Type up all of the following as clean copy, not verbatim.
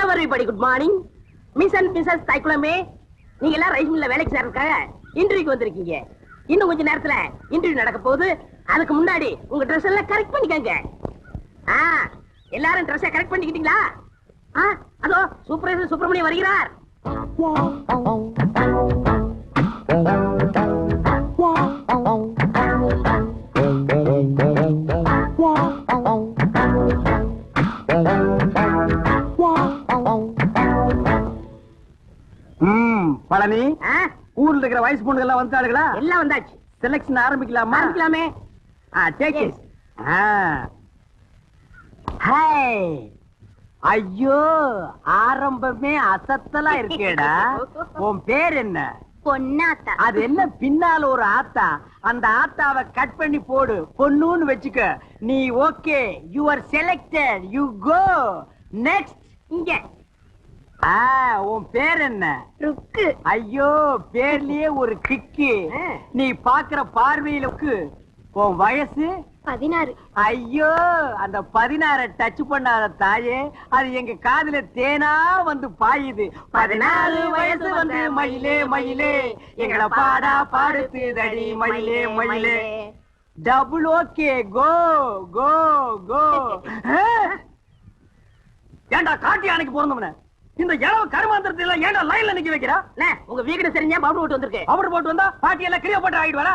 everybody good morning. Miss and Mrs. தைக்குளமே, நீங்க எல்லாம் rice மில்ல வேலைக்கு சேர்றதுக்காக இன்டர்வியூக்கு வந்திருக்கீங்க. இன்னும் கொஞ்ச நேரத்துல இன்டர்வியூ நடக்க போகுது. அதுக்கு முன்னாடி உங்க Dress எல்லாம் கரெக்ட் பண்ணிக்கங்க. எல்லாரும் Dress கரெக்ட் பண்ணிக்கிட்டீங்களா? அதோ சூப்பர்வைசர் சுப்பிரமணியம் வருகிறார். பழனி, ஊர்ல இருக்கிற வயசு பொண்ணுங்க எல்லாம் வந்தாளுங்களா? எல்லாம் வந்தாச்சு. செலக்ஷன் ஆரம்பிக்கலாமா? ஆரம்பிக்கலாமே. Take it. ஹாய். ஐயோ, ஆரம்பமே அசத்தலா இருக்கேடா. உன் பேர் என்ன? பொன்னாத்தா. அது என்ன பின்னால ஒரு ஆத்தா? அந்த ஆத்தாவை கட் பண்ணி போடு, பொண்ணுன்னு வெச்சுக்க. நீ okay, you are selected, you go next. இங்க உன் பேர் என்ன? ருக்கு. ஐயோ, பேர்லயே ஒரு கிக்கு. நீ பாக்குற பார்வையிலுக்கு. உன் வயசு 16. ஐயோ, அந்த 16 டச் பண்ணாத தாயே, அது எங்க காதுல தேனா வந்து பாயுது. 14 வயசு வந்து மயிலே மயிலே எங்களை பாடா பாடுத்துதடி மயிலே மயிலே. டபுள் ஓகே, கோ கோ கோ. ஏண்டா காட்டி யானைக்கு பிறந்தவன இந்த இளவு கருமாந்திரத்துல ஏண்டா லைன்ல நிக்க வைக்கிறா? உங்க வீடு சரிஞ்சா பவுடர் போட்டு வந்திருக்கு. பவுடர் போட்டு வந்தா பாட்டி எல்லாம் கிளியோ போட்டு ஆயிட்டு வரா.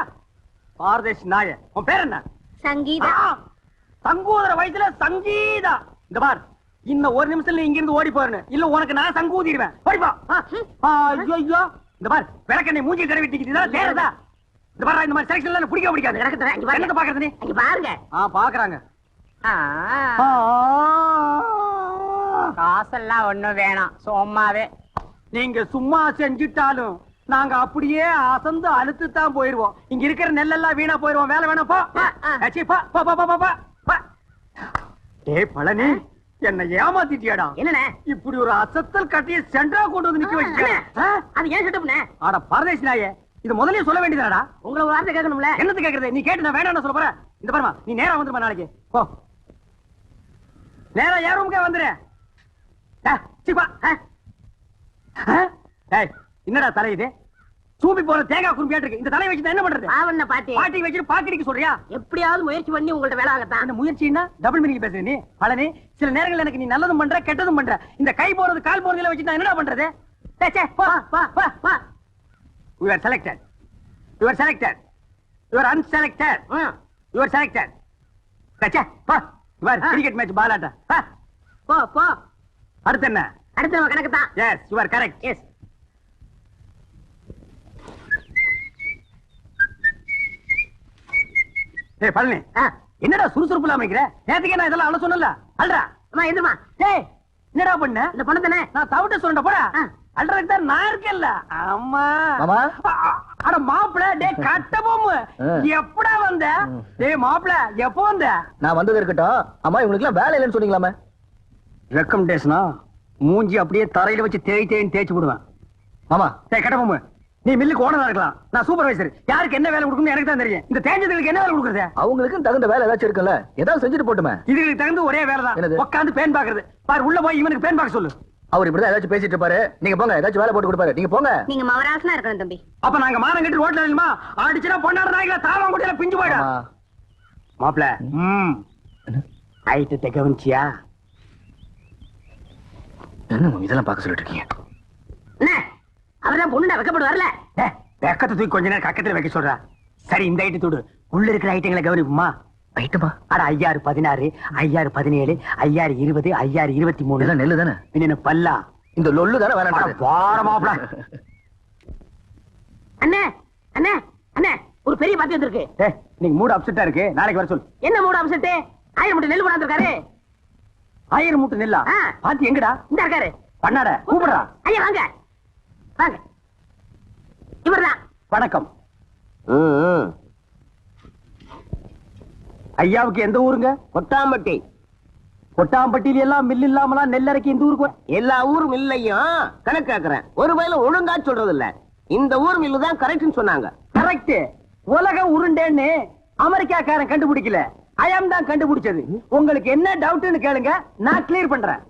பாரதேஷ் நாய, உன் பேர் என்ன? சங்கீதா. சங்கூதர வயசுல சங்கீதா. இந்த பார், இன்னும் ஒரு நிமிஷத்துல இங்க இருந்து ஓடி போறேன், இல்ல உனக்கு நான் சங்கூதிடுவேன். ஓடிப்பா. ஐயோ, இந்த பார், விளக்கண்ணை மூஞ்சி தடவி டிக்கிட்டு தேரதா. இந்த பார், இந்த மாதிரி செலக்ஷன்ல எனக்கு பிடிக்க பிடிக்காது. என்னத்த பாக்குறது நீ? இங்க பாருங்க. பாக்குறாங்க. காசெல்லாம் ஒண்ணும் வேணாம், சும்மாவே. நீங்க சும்மா செஞ்சுட்டாலும் நாங்க அப்படியே அசந்து அழுத்து தான் போயிருவோம். இங்க இருக்கிற நெல்லெல்லாம் வீணா போயிருவோம். வேலை வேணாம், போ. டேய் பழனி, என்ன ஏமாத்திட்டியாடா? என்னண்ணே இப்படி ஒரு அசத்தல் கட்டிய சென்டரா கொண்டு வந்து நிக்க வச்சியா? அது ஏன் செட்டப்னே? ஆட பரதேசி நாயே, இது முதல்லயே சொல்ல வேண்டியதாடா. உங்களை ஒரு வார்த்தை கேட்கணும்ல. என்னது கேக்குறது? நீ கேட்டு நான் வேணாம்னு சொல்ல போற? இந்த பாருமா, நீ நேரா வந்துருமா நாளைக்கு. போ, நேரா ஏன் ரூமுக்கே வந்துரு. என்னடா தலை இது? சூப்பி போற தேங்காய் குறும்பியாட்டு இருக்கு. இந்த தலையை வச்சு என்ன பண்றது? பாட்டி பாட்டி வச்சுட்டு பாக்கடிக்க சொல்றியா? எப்படியாவது முயற்சி பண்ணி உங்கள்ட்ட வேலை ஆகத்தான். அந்த முயற்சின்னா டபுள் மீனிங் பேசுற நீ பழனி. சில நேரங்கள் எனக்கு நீ நல்லதும் பண்ற கெட்டதும் பண்ற. இந்த கை போறது கால் போறதுல வச்சு நான் என்னடா பண்றது? You are selected. You are selected. You are unselected. You are selected. Cricket match பாலாட்ட. போ போ. அடுத்து என்ன? அடுத்து நம்ம கணக்கு தான். Yes, you are correct. Yes. ஏய் பழனி, என்னடா சுறுசுறுப்புல அமைக்கிற? நேத்துக்கே நான் இதெல்லாம் அழ சொன்னல. அல்றா. அம்மா எதுமா? ஏய், என்னடா பண்ண? இந்த பொண்ணு தானே நான் தவிட்ட சொல்றேன் போடா. அல்றதுக்கு தான் நான் இருக்கேன்ல. அம்மா. அட மாப்ள, டேய் கட்டபொம்மு. எப்படா வந்த? டேய் மாப்ள, எப்போ வந்த? நான் வந்தது இருக்கட்டும். அம்மா இவங்களுக்கு எல்லாம் வேலை இல்லைன்னு சொன்னீங்களாமே. ரெக்கமெண்டேஷனா? மூஞ்சி அப்படியே தரையில வச்சு தேய்ச்சி விடுவேன். மாமா, டேய் கட்டபொம்மு, நீ மில்லுக்கு ஓனரா இருக்கலாம், நான் சூப்பர்வைசர். யாருக்கு என்ன வேலை கொடுக்கணும்னு எனக்கு தான் தெரியும். இந்த தேஞ்சதுக்கு என்ன வேலை கொடுக்குறது? அவங்களுக்கு தகுந்த வேலை ஏதாச்சும் இருக்குல்ல, ஏதாவது செஞ்சுட்டு போட்டுமே. இதுக்கு தகுந்த ஒரே வேலை தான், உட்காந்து பேன் பாக்குறது. பாரு, உள்ள போய் இவனுக்கு பேன் பாக்க சொல்லு. அவர் இப்படிதான் ஏதாச்சும் பேசிட்டு இருப்பாரு. நீங்க போங்க, ஏதாச்சும் வேலை போட்டு கொடுப்பாரு. நீங்க போங்க. நீங்க மவராசனா இருக்கணும் தம்பி. அப்ப நாங்க மானம் கட்டி ரோட்ல இல்லமா ஆடிச்சுனா பொண்ணாட நாய்கள தாவாங்குடியில பிஞ்சு போய்டா. மாப்ள, ஐட்டத்தை கவனிச்சியா? என்ன இதெல்லாம் பார்க்க சொல்லிட்டு இருக்கீங்க? என்ன அவர்தான் பொண்ணுடா, வெக்கப்பட்டு வரல. வெக்கத்தை தூக்கி கொஞ்ச நேரம் கக்கத்துல வைக்க சொல்றா. சரி, இந்த ஐட்டு தூடு. உள்ள இருக்கிற ஐட்டங்களை கவனிப்புமா? ஐட்டமா? அட 5016, 5017, 5020, 5023 எல்லாம் நெல்லு தானே? என்ன பல்லா? இந்த லொல்லு தானே வேணாம். வார மாப்ள. அண்ணே அண்ணே அண்ணே, ஒரு பெரிய பாத்தி வந்திருக்கு. நீங்க மூட் அப்செட்டா இருக்கு, நாளைக்கு வர சொல்லு. என்ன மூட் அப்செட்? 1000 மூட்டை நெல் கொண்டாந்துருக்காரு. 1000 மூட்டை நெல்லா? பாத்தி எங்கடா? இந்த இருக்காரு. பண்ணாட கூப்பிடுறா. ஐயா வாங்க வாங்க. இவர்தான். வணக்கம். ஐயாவுக்கு எந்த ஊருங்க? கொட்டாம்பட்டி. கொட்டாம்பட்டியில எல்லாம் மில் இல்லாமலாம் நெல்லரைக்கு இந்த ஊருக்கு எல்லா ஊர் மில்லையும் கணக்கு கேக்குறேன். ஒரு வயல ஒழுங்கா சொல்றது இல்ல. இந்த ஊர் மில்லு தான் கரெக்ட்னு சொன்னாங்க. கரெக்ட். உலக உருண்டேன்னு அமெரிக்காக்காரன் கண்டுபிடிக்கல, ஐயம் தான் கண்டுபிடிச்சது. உங்களுக்கு என்ன டவுட்னு கேளுங்க, நான் கிளியர் பண்றேன்.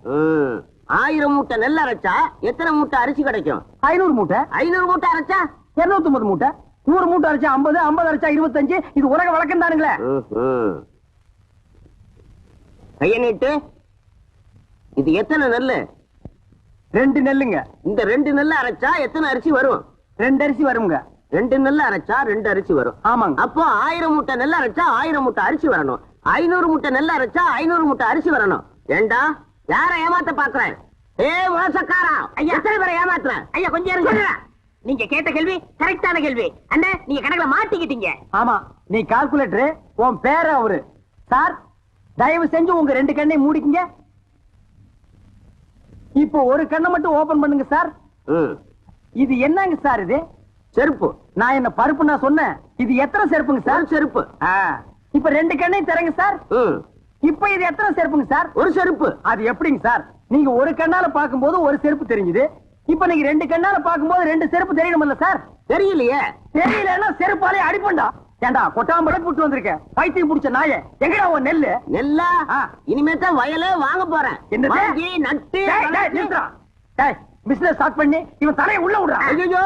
1000 மூட்டை நெல் அரைச்சா எத்தனை மூட்டை அரிசி கிடைக்கும்? 500 மூட்டை. 500 மூட்டை அரைச்சா 250 மூட்டை. 100 மூட்டை அரைச்சா 50, 50 அரைச்சா 25. இது உலக வழக்கம் தானுங்களே. கைய நீட்டு. இது எத்தனை நெல்லு? 2 நெல்லுங்க. இந்த 2 நெல்ல அரைச்சா எத்தனை அரிசி வரும்? 2 அரிசி வருங்க. 2 நெல்ல அரைச்சா 2 அரிசி வரும். ஆமாங்க. அப்போ 1000 மூட்டை நெல் அரைச்சா 1000 மூட்டை அரிசி வரணும். 500 மூட்டை நெல் அரைச்சா 500 மூட்டை அரிசி வரணும். ஏண்டா யார ஏமாத்த பாக்குறேன்? மோசக்காரா, ஐயா. எத்தனை பேரை ஏமாத்துறேன்? ஐயா கொஞ்சம் இருங்க. நீங்க கேட்ட கேள்வி கரெக்டான கேள்வி. அண்ணா நீங்க கணக்குல மாட்டிக்கிட்டீங்க. ஆமா, நீ கால்குலேட்டர். உன் பேர அவரு. சார், தயவு செஞ்சு உங்க 2 கண்ணை மூடிக்கங்க. இப்போ ஒரு கண்ணை மட்டும் ஓபன் பண்ணுங்க சார். இது என்னங்க சார்? இது செருப்பு. நான் என்ன பருப்பு நான் சொன்னேன்? இது எத்தனை செருப்புங்க சார்? செருப்பு. இப்ப 2 கண்ணையும் தரங்க சார். இப்ப இது எத்தனை செருப்புங்க சார்? ஒரு செருப்பு. அது எப்படிங்க சார்? நீங்க ஒரு கண்ணால பாக்கும்போது ஒரு செருப்பு தெரிஞ்சுது. இப்ப நீங்க 2 கண்ணால பாக்கும்போது 2 செருப்பு தெரியணும்ல சார்? தெரியலையே. தெரியலன்னா செருப்பாலே அடிப்பண்டா. ஏண்டா கொட்டாம்பளை புட்டு வந்திருக்க பைத்தியம் புடிச்ச நாயே. எங்கடா உன் நெல்லு? நெல்லா? இனிமே தான் வயலே வாங்க போறேன். என்னது? வாங்கி நட்டு பிசினஸ் ஸ்டார்ட் பண்ணி இவன் தலையை உள்ள விடுறான். ஐயோ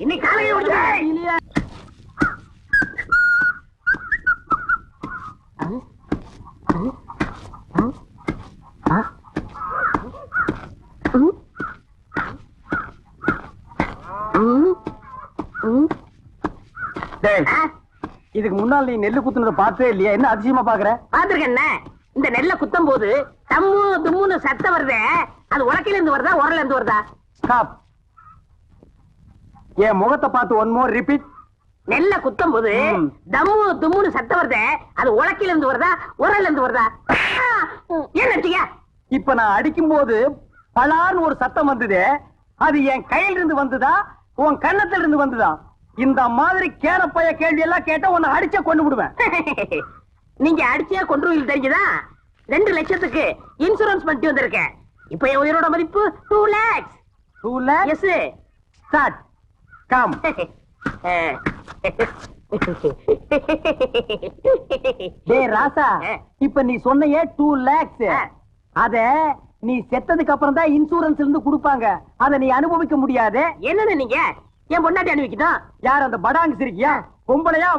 இன்னைக்கு காலையில விடுங்க. இதுக்கு முன்னால் நீ நெல்லு குத்துனதை பார்த்தே இல்லையா? என்ன அதிசயமா பாக்குற? பாத்துருக்கேன். இந்த நெல்ல குத்தும் போது தம்மு தும்முன்னு சத்தம் வருதே, அது உலக்கையில இருந்து வருதா உரல இருந்து வருதா? ஸ்டாப். என் முகத்தை பார்த்து ஒன் மோர் ரிப்பீட். நெல்ல குத்தும் போது தம்மு தும்முன்னு சத்தம் வருதே, அது உலக்கையில இருந்து வருதா உரல இருந்து வருதா? ஏன் நினைச்சீங்க? இப்ப நான் அடிக்கும் போது பலான்னு ஒரு சத்தம் வந்தது. அது என் கையில இருந்து வந்ததா உன் கண்ணத்துல இருந்து வந்ததா? இந்த மாதிரி கேனப்பைய கேள்வி எல்லாம் கேட்டா உன்னை அடிச்ச கொண்டு விடுவேன். நீங்க அடிச்சே கொண்டு தெரிஞ்சுதா? 2 லட்சத்துக்கு இன்சூரன்ஸ் பண்ணி வந்திருக்கேன். இப்ப என் உயிரோட மதிப்பு 2 lakhs. 2 lakhs? Yes. Start. Come. டேய் ராசா, இப்ப நீ சொன்னையே 2 lakhs. அத நீ செத்ததுக்கு அப்புறம் தான் இன்சூரன்ஸ் இருந்து கொடுப்பாங்க. அத நீ அனுபவிக்க முடியாது. என்னன்னு நீங்க என் பொண்டாட்டி அனுபவிக்கணும்? யார் அந்த படாங்கு சிரிக்கியா? பொம்பளையா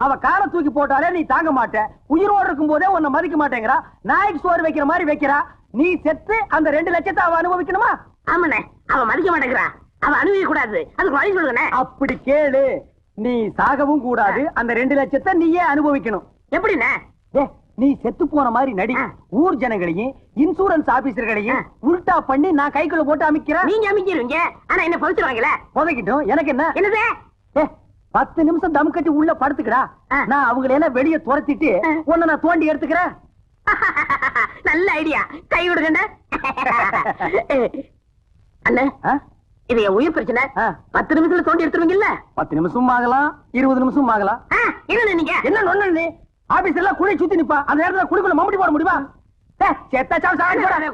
அவ காலை தூக்கி போட்டாலே நீ தாங்க மாட்ட. உயிரோடு இருக்கும் போதே உன்னை மதிக்க மாட்டேங்கிறா. நாய்க்கு சோறு வைக்கிற மாதிரி வைக்கிறா. நீ செத்து அந்த 2 லட்சத்தை அவ அனுபவிக்கணுமா? ஆமாண்ணே, அவ மதிக்க மாட்டேங்கிறா. அவ அனுபவிக்க கூடாது. அதுக்கு வழி சொல்லுங்க. அப்படி கேளு. நீ சாகவும் கூடாது. அந்த 2 லட்சத்தை நீயே அனுபவிக்கணும். எப்படிண்ணே? நீ செத்து போன மாதிரி நடி. ஊர் ஜனங்களையும் இன்சூரன்ஸ் ஆபீசர்களையும் உல்டா பண்ணி நான் கைக்குள்ள போட்டு அமைக்கிறேன். நீங்க அமைக்கிறீங்க, ஆனா என்ன பவிச்சுவாங்கல? புதைக்கிட்டோம். எனக்கு என்ன? என்னது? 10 நிமிஷம் தம் கட்டி உள்ள படுத்துக்கடா. நான் அவங்களை எல்லாம் வெளியே துரத்திட்டு உன்னை நான் தோண்டி எடுத்துக்கிறேன். நல்ல ஐடியா. கை விடுங்க அண்ணே. இது என் உயிர் பிரச்சனை. 10 நிமிஷத்துல தோண்டி எடுத்துருவீங்கல்ல? 10 நிமிஷம் ஆகலாம், 20 நிமிஷம் ஆகலாம். என்ன நீங்க என்ன நொண்ணு? நீ ஆபீஸ் எல்லாம் குழி சுத்தி நிப்பா. அந்த நேரத்துல குழிக்குள்ள மம்முடி போட முடியுமா?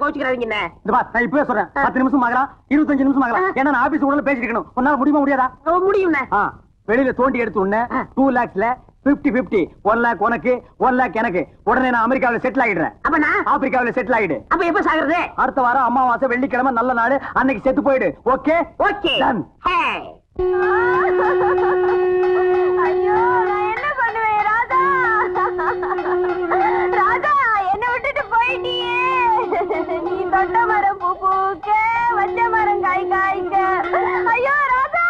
கோச்சுக்கிறாங்க. நான் இப்பவே சொல்றேன். 10 நிமிஷம் ஆகலாம், 25 நிமிஷம் ஆகலாம். ஏன்னா நான் ஆபீஸ் உடனே பேசிட்டு இருக்கணும். உன்னால முடியுமா முடியாதா? முடியும். வெளியில தோண்டி எடுத்து உடனே 2 lakhsல 50-50. 1 lakh உனக்கு, 1 lakh எனக்கு. உடனே நான் அமெரிக்காவில செட்டில் ஆகிடுறேன். அப்ப நான் ஆப்பிரிக்காவில செட்டில் ஆகிடு. அப்ப எப்ப சாகுறது? அடுத்த வாரம் அமாவாசை வெள்ளிக்கிழமை நல்ல நாடு. அன்னைக்கு செத்து போயிடு. ஓகே? ஓகே. ஐயோ, நான் என்ன பண்ணுவேன் ராஜா? ராஜா, என்ன விட்டுட்டு போயிட்டியே. நீ தொட்ட மரம் பூ பூக்க, வச்ச மரம் காய் காய்க்க. ஐயோ ராஜா,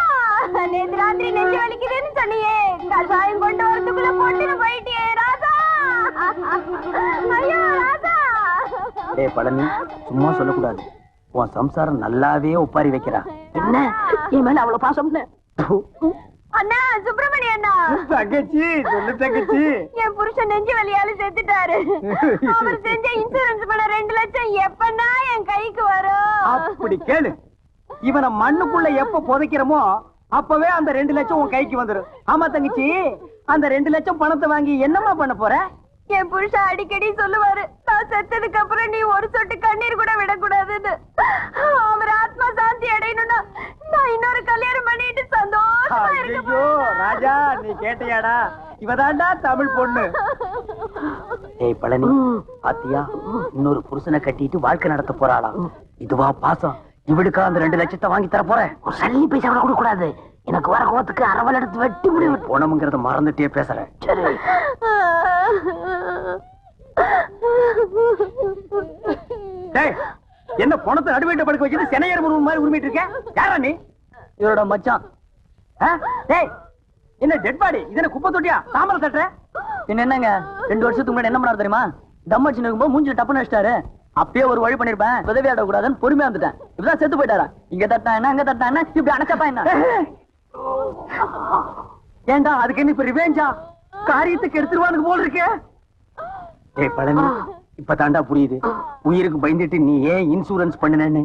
நேத்து ராத்திரி நெஞ்சு வலிக்குதுன்னு சொன்னியே, கஷாயம் கொண்டு வரதுக்குள்ள போட்டுன்னு போயிட்டியே ராஜா. ஐயோ ராஜா. ஏய் பழனி, சும்மா சொல்லக்கூடாது. உன் சம்சாரம் நல்லாவே ஒப்பாரி வைக்கிறா. என்ன என் மேல அவ்வளவு பாசம்? அண்ணா, சுப்பிரமணிய அண்ணா. தங்கச்சி, சொல்லு தங்கச்சி. என் புருஷன் நெஞ்சு வலியால செத்துட்டாரு. அவர் செஞ்ச இன்சூரன்ஸ் பண்ண 2 லட்சம் எப்பன்னா என் கைக்கு வரும்? அப்படி கேளு. இவனை மண்ணுக்குள்ள எப்ப புதைக்கிறோமோ அப்பவே அந்த 2 லட்சம் உன் கைக்கு வந்துடும். ஆமா தங்கச்சி, அந்த 2 லட்சம் பணத்தை வாங்கி என்னமா பண்ண போற? என் புருஷன் அடிக்கடி சொல்லுவாரு, நான் செத்ததுக்கு அப்புறம் நீ ஒரு சொட்டு கண்ணீர் கூட விடக்கூடாதுன்னு. அவர் ஆத்மா சாந்தி அடையணும்னா நான் இன்னொரு கல்யாணம் பண்ணிட்டு சந்தோஷமா இருக்க. ராஜா, நீ கேட்டியாடா? இவதாண்டா தமிழ் பொண்ணு. ஏய் பழனி, பாத்தியா இன்னொரு புருஷனை கட்டிட்டு வாழ்க்கை நடத்த போறாளாம். இதுவா பாசம்? இவளுக்கா அந்த 2 லட்சத்தை வாங்கி தர போறேன். ஒரு சல்லி பைசா கூட கொடுக்க கூடாது. எனக்கு வர கோவத்துக்கு அரவல் எடுத்து வெட்டி முடிவு. போனமுங்கிறத மறந்துட்டே பேசுறேன். சரி. என்ன பணத்தை நடுவேட்ட படுக்க வச்சுட்டு சென்னையர் முருகன் மாதிரி உரிமிட்டு இருக்க? யாரா நீ? இவரோட மச்சான். என்ன டெட் பாடி? இதென்ன குப்பை தொட்டியா? சாம்பல் தட்டுற? என்னங்க 2 வருஷத்துக்கு முன்னாடி என்ன பண்ணாரு தெரியுமா? தம் அடிச்சு நிக்கும்போது மூஞ்சில டப்புன்னு வச்சிட்டாரு. அப்பயே ஒரு வழி பண்ணிருப்பேன், உதவி ஆட கூடாதுன்னு பொறுமையா வந்துட்டேன். இப்பதான் செத்து போயிட்டாரா? இங்க தட்டா என்ன, அங்க தட்டா என்ன, இப்படி அணைச்சப்பா என்ன? ஏண்டா அதுக்கு என்ன இப்ப ரிவேஞ்சா? காரியத்துக்கு எடுத்துருவானுக்கு போல இருக்கே. ஏய் பழனி, இப்ப தாண்டா புரியுது உயிருக்கு பயந்துட்டு நீ ஏன் இன்சூரன்ஸ் பண்ணுனேன்னு.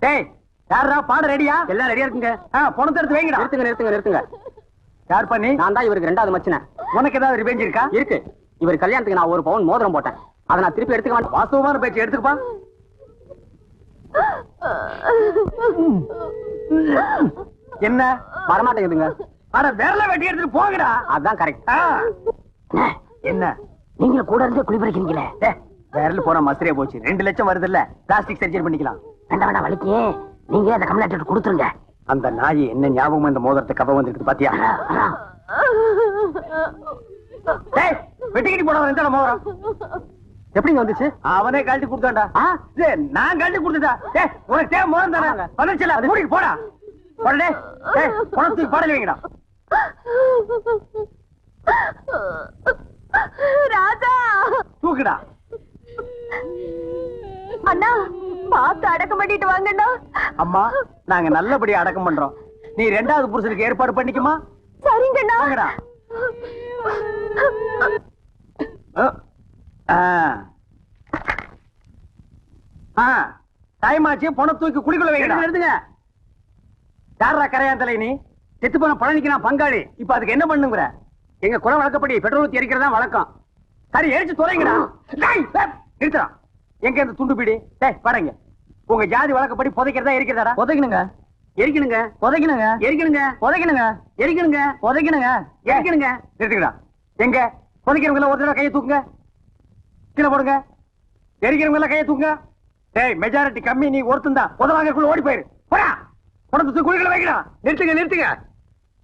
டேய் யாரா பாட ரெடியா? எல்லாம் ரெடியா இருக்குங்க. பணத்தை எடுத்து வைங்கடா. நிறுத்துங்க. யார் பண்ணி? நான் தான் இவருக்கு 2வது மச்சினேன். உனக்கு ஏதாவது ரிவேஞ்ச் இருக்கா? இருக்கு. இவர் கல்யாணத்துக்கு நான் 1 பவுன் மோதிரம் போட்டேன். அதை நான் திருப்பி எடுத்துக்க மாட்டேன். வாஸ்தவமான பேச்சு எடுத்துக்கப்பா. என்ன வரமாட்டேங்குதுங்க. அட விரல வெட்டி எடுத்துட்டு போங்கடா. அதான் கரெக்ட். என்ன நீங்க கூட இருந்து குளிப்பறிக்கிறீங்களே. விரல் போன மசரியா போச்சு. 2 லட்சம் வருது இல்ல, பிளாஸ்டிக் சர்ஜரி பண்ணிக்கலாம். வேண்டாம் வலிக்கு நீங்க அந்த கம்ப்ளைண்ட் கொடுத்துருங்க. அந்த நாய் என்ன ஞாபகம் இந்த மோதிரத்தை கவ வந்துருக்கு பாத்தியா? வெட்டிக்கிட்டு போன எந்த மோதிரம் எப்படிங்க வந்துச்சு? அவனே கழட்டி கொடுத்தாண்டா. நான் கழட்டி கொடுத்துட்டா. உனக்கு தேவை மோதிரம் தானே வந்துருச்சுல, அது மூடிக்கு போடா. போடே பணத்துக்கு பாடல வைங்கடா. ராஜா தூக்குடா. அண்ணா பார்த்து அடக்கம் பண்ணிட்டு வாங்கண்ணா. அம்மா நாங்க நல்லபடியா அடக்கம் பண்றோம். நீ 2வது புருஷனுக்கு ஏற்பாடு பண்ணிக்குமா? சரிங்கண்ணா. வாங்கடா. டைம் ஆச்சு, பணம் தூக்கி குடிக்குள்ள வைங்க. எடுத்துங்க. யாரா கரையாந்தலை நீ? செத்து போன பழனிக்கு நான் பங்காளி. இப்ப அதுக்கு என்ன பண்ணுங்கிற? எங்க குல வழக்கப்படி பெட்ரோல் ஊத்தி எரிக்கிறதா வழக்கம். சரி எரிச்சு தொலைங்கடா. நிறுத்தா. எங்க இந்த துண்டு பீடி? பாருங்க, உங்க ஜாதி வழக்கப்படி புதைக்கிறதா எரிக்கிறதா? புதைக்கணுங்க. எரிக்கணுங்க. புதைக்கணுங்க. எரிக்கணுங்க. புதைக்கணுங்க. எரிக்கணுங்க. புதைக்கணுங்க. எரிக்கணுங்க. நிறுத்துக்கடா. எங்க புதைக்கிறவங்க எல்லாம் ஒரு தடவை கையை தூக்குங்க. கீழே போடுங்க. எரிக்கிறவங்க எல்லாம் கையை தூக்குங்க. மெஜாரிட்டி கம்மி, நீ ஒருத்தன் தான். உதவாங்கக்குள்ள ஓடி போயிரு. போடா. பணத்தை குழிகளை வைக்கடா. நிறுத்துங்க.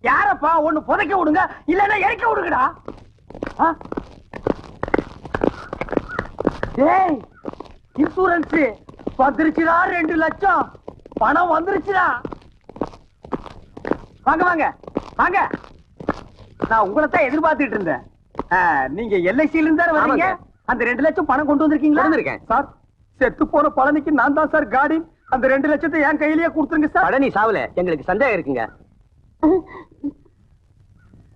யாரப்பா? ஒண்ணு புதைக்க விடுங்க, இல்லன்னா எரிக்க விடுங்கடா. இன்சூரன்ஸ் வந்துருச்சுடா. 2 லட்சம் பணம் வந்துருச்சுடா. வாங்க. நான் உங்களைத்தான் எதிர்பார்த்துட்டு இருந்தேன். நீங்க எல்ஐசியில இருந்தா வரீங்க. அந்த 2 லட்சம் பணம் கொண்டு வந்திருக்கீங்களா? வந்திருக்கேன் சார். செத்து போன பழனிக்கு நான் தான் சார் காடி. அந்த 2 லட்சத்தை என் கையிலேயே கொடுத்துருங்க சார். பழனி சாவல, எங்களுக்கு சந்தேகம் இருக்குங்க.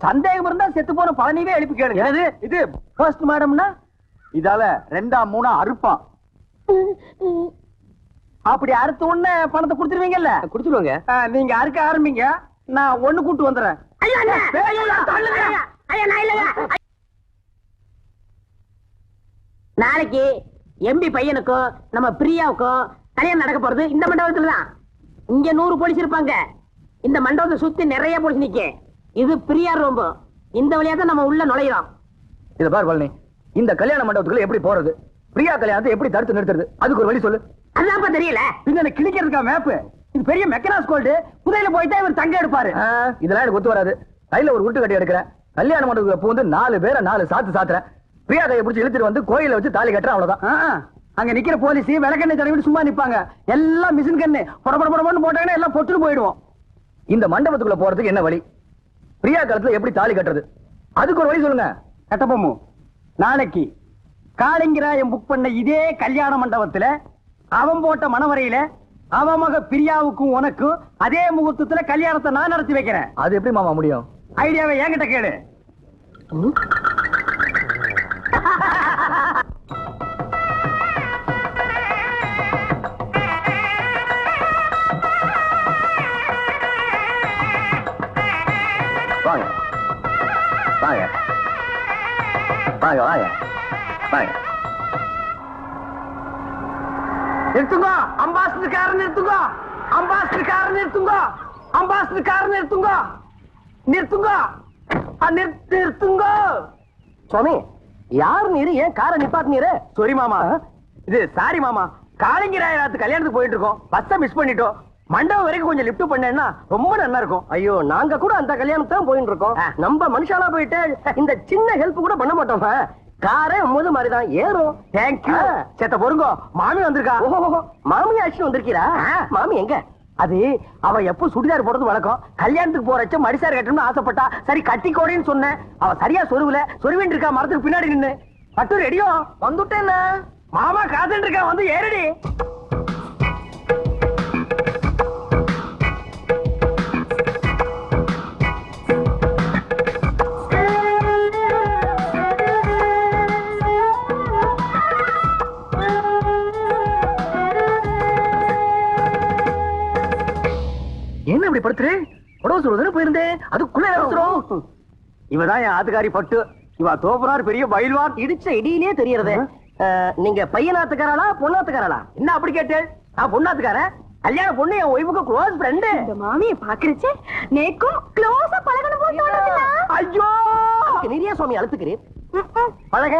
சந்தேகம் இருந்தா செத்து போன பழனிவே எழுப்பி கேளுங்க. இது போஸ்ட் மாடம்னா இதால 2ஆ 3ஆ அறுப்பான். அப்படி அறுத்த உடனே பணத்தை கொடுத்துருவீங்கல்ல? குடுத்துருவாங்க. நீங்க அறுக்க ஆரம்பிங்க, நான் ஒண்ணு கூட்டு வந்துடுறேன். நாளைக்கு எம்பி பையனுக்கும் நம்ம பிரியாவுக்கும் கல்யாணம் நடக்க போறது இந்த மண்டபத்துல தான். இங்க 100 போலீஸ் இருப்பாங்க. இந்த மண்டபத்தை சுத்தி நிறைய போலீஸ் நிக்க. இது பிரியா ரூம். இந்த வழியா தான் நம்ம உள்ள நுழையிறோம். இத பாரு பழனி, இந்த கல்யாண மண்டபத்துக்குள்ள எப்படி போறது? பிரியா கல்யாணத்தை எப்படி தடுத்து நிறுத்துறது? அதுக்கு ஒரு வழி சொல்லு. அதான் தெரியல. பின்ன கிளிக்கிறதுக்கா மேப்? இது பெரிய மெக்கனாஸ் கோல்டு. புதையில போயிட்டா இவர் தங்க எடுப்பாரு. இதெல்லாம் எனக்கு ஒத்து வராது. கையில ஒரு உருட்டு கட்டி எடுக்கிறேன். கல்யாண மண்டபத்துக்குள்ள பூந்து 4 பேரை 4 சாத்து சாத்துறேன். பிரியா கையை பிடிச்சி இழுத்துட்டு வந்து கோயில வச்சு தாலி கட்டுறேன். அவ்வளவுதான். அங்க நிக்கிற போலீஸ் விளக்கெண்ணெய் தடவிட்டு சும்மா நிப்பாங்க. எல்லாம் மிஷின் கண்ணு படபடபடன்னு போட்டாங்கன்னா எல்லாம் பொட்டுன்னு போயிடுவோம். இந்த மண்டபத்துக்குள்ள போறதுக்கு என்ன வழி? பிரியா காலத்துல எப்படி தாலி கட்டுறது? அதுக்கு ஒரு வழி சொல்லுங்க. கட்டபொம்மு, நாளைக்கு காளிங்கராயம் புக் பண்ண இதே கல்யாண மண்டபத்துல அவன் போட்ட மணவரையில அவன் மக பிரியாவுக்கும் உனக்கும் அதே முகூர்த்தத்துல கல்யாணத்தை நான் நடத்தி வைக்கிறேன். அது எப்படி மாமா முடியும்? ஐடியாவை என்கிட்ட கேளு. வாங்க வாங்க வாங்க வாங்க வாங்க. நிறுத்துங்க. அம்பாசிடர் நிறுத்துங்க. அம்பாசிடர் நிறுத்துங்க. அம்பாசிடர் நிறுத்துங்க. நிறுத்துங்க. நிறுத்துங்க சுவாமி யார் நீரு ஏன் காரை நிப்பாட்டு நீரு? சாரி மாமா, இது சாரி மாமா, காளிங்கராயத்து கல்யாணத்துக்கு போயிட்டு இருக்கோம், பஸ்ஸை மிஸ் பண்ணிட்டோம். மண்டபம் வரைக்கும் கொஞ்சம் லிஃப்ட் பண்ணேன்னா ரொம்ப நல்லா இருக்கும். ஐயோ நாங்க கூட அந்த கல்யாணத்துக்கு தான் போயிட்டு இருக்கோம். நம்ம மனுஷாலா போயிட்டு இந்த சின்ன ஹெல்ப் கூட பண்ண மாட்டோம். காரே முது மாதிரிதான் ஏறும். தேங்க்யூ. சேத்த பொறுங்க, மாமி வந்திருக்கா. மாமி ஆக்ஷன் வந்திருக்கீரா? மாமி எங்க? அது அவ எப்ப சுடிதார் போடுறது வழக்கம். கல்யாணத்துக்கு போறச்ச மடிசார் கட்டணும்னு ஆசைப்பட்டா, சரி கட்டிக்கோடின்னு சொன்னேன். அவ சரியா சொருவுல சொருவின் இருக்கா, மரத்துக்கு பின்னாடி நின்னு. பட்டு ரெடியோ? வந்துட்டேன் மாமா காத்துட்டு இருக்கா, வந்து ஏறடி. என்ன இப்படி படுத்துரு? உடம்பு சொல்லுதுன்னு போயிருந்தேன், அதுக்குள்ள அவசரம். இவதான் என் ஆத்துக்காரி பட்டு. இவ தோப்பனார் பெரிய பயில்வான். இடிச்ச இடியிலே தெரியறதே. நீங்க பையனாத்துக்காரா பொண்ணாத்துக்காரா? என்ன அப்படி கேட்டு? நான் பொண்ணாத்துக்காரன். கல்யாண பொண்ணு என் ஒய்ஃபுக்கு க்ளோஸ் ஃப்ரெண்டு. இந்த மாமியை பாக்குறச்சே நேக்கும் க்ளோஸா பழகணும் போல தோணுதுல. ஐயோ நிறைய சுவாமி அழுத்துக்கிறேன். பழக